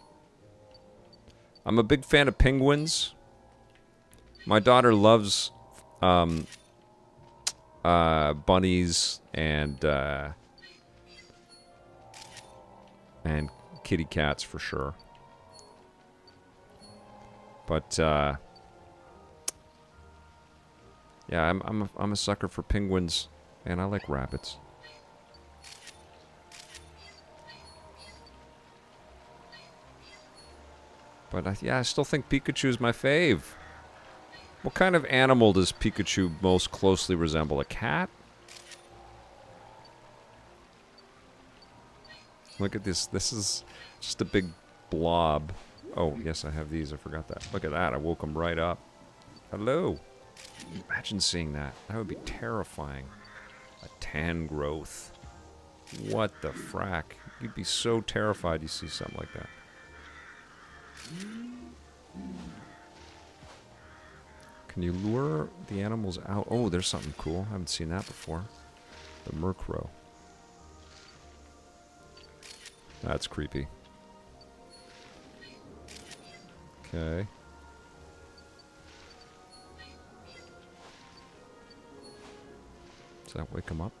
I'm a big fan of penguins. My daughter loves bunnies and kitty cats for sure. But yeah, I'm a sucker for penguins, and I like rabbits. But yeah, I still think Pikachu's my fave. What kind of animal does Pikachu most closely resemble? A cat? Look at this. This is just a big blob. Oh, yes, I have these. I forgot that. Look at that. I woke him right up. Hello. Imagine seeing that. That would be terrifying. A tan growth. What the frack? You'd be so terrified you see something like that. Can you lure the animals out? Oh, there's something cool. I haven't seen that before. The Murkrow. That's creepy. Okay. Does that wake him up?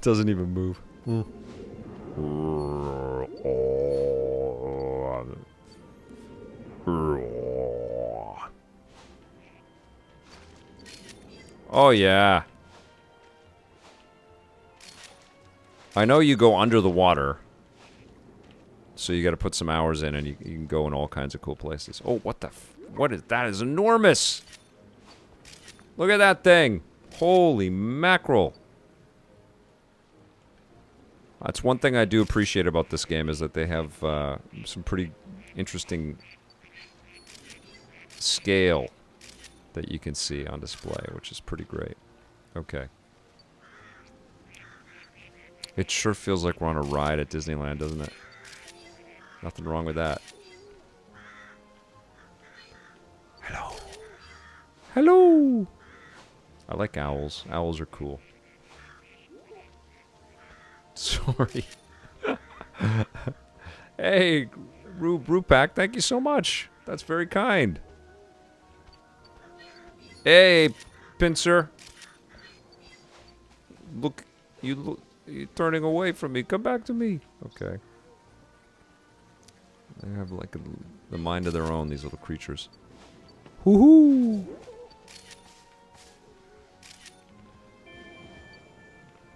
Doesn't even move. Oh yeah. I know you go under the water. So you got to put some hours in, and you can go in all kinds of cool places. Oh, what the... What is... That is enormous! Look at that thing! Holy mackerel! That's one thing I do appreciate about this game, is that they have some pretty interesting scale that you can see on display, which is pretty great. Okay. It sure feels like we're on a ride at Disneyland, doesn't it? Nothing wrong with that. Hello. Hello! I like owls. Owls are cool. Sorry. Hey, Rupak, thank you so much. That's very kind. Hey, Pincer. Look, you're turning away from me. Come back to me. Okay. They have like the mind of their own, these little creatures. Woohoo!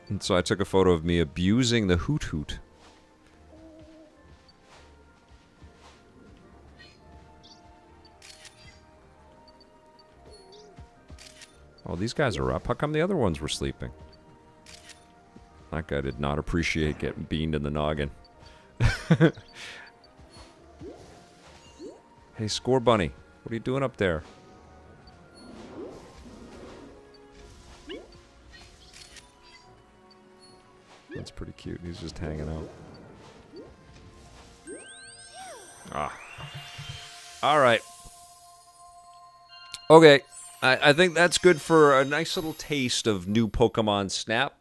And so I took a photo of me abusing the hoot hoot. Oh, these guys are up. How come the other ones were sleeping? That guy did not appreciate getting beamed in the noggin. Hey, Score Bunny. What are you doing up there? That's pretty cute. He's just hanging out. Ah. All right. Okay. I think that's good for a nice little taste of new Pokemon Snap.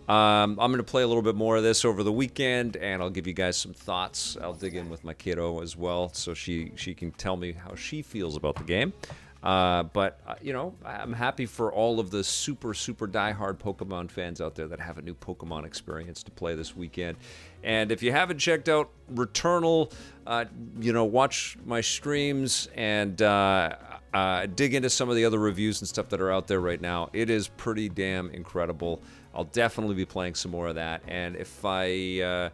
I'm going to play a little bit more of this over the weekend, and I'll give you guys some thoughts. I'll dig in with my kiddo as well, so she can tell me how she feels about the game. But you know, I'm happy for all of the super diehard Pokemon fans out there that have a new Pokemon experience to play this weekend. And if you haven't checked out Returnal, you know, watch my streams and dig into some of the other reviews and stuff that are out there right now. It is pretty damn incredible. I'll definitely be playing some more of that. And if I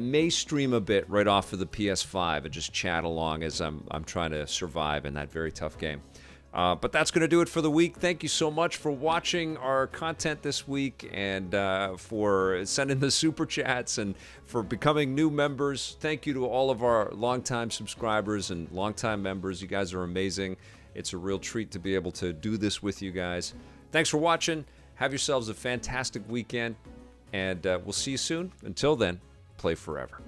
may stream a bit right off of the PS5 and just chat along as I'm trying to survive in that very tough game. But that's going to do it for the week. Thank you so much for watching our content this week, and for sending the super chats, and for becoming new members. Thank you to all of our longtime subscribers and longtime members. You guys are amazing. It's a real treat to be able to do this with you guys. Thanks for watching. Have yourselves a fantastic weekend, and we'll see you soon. Until then, play forever.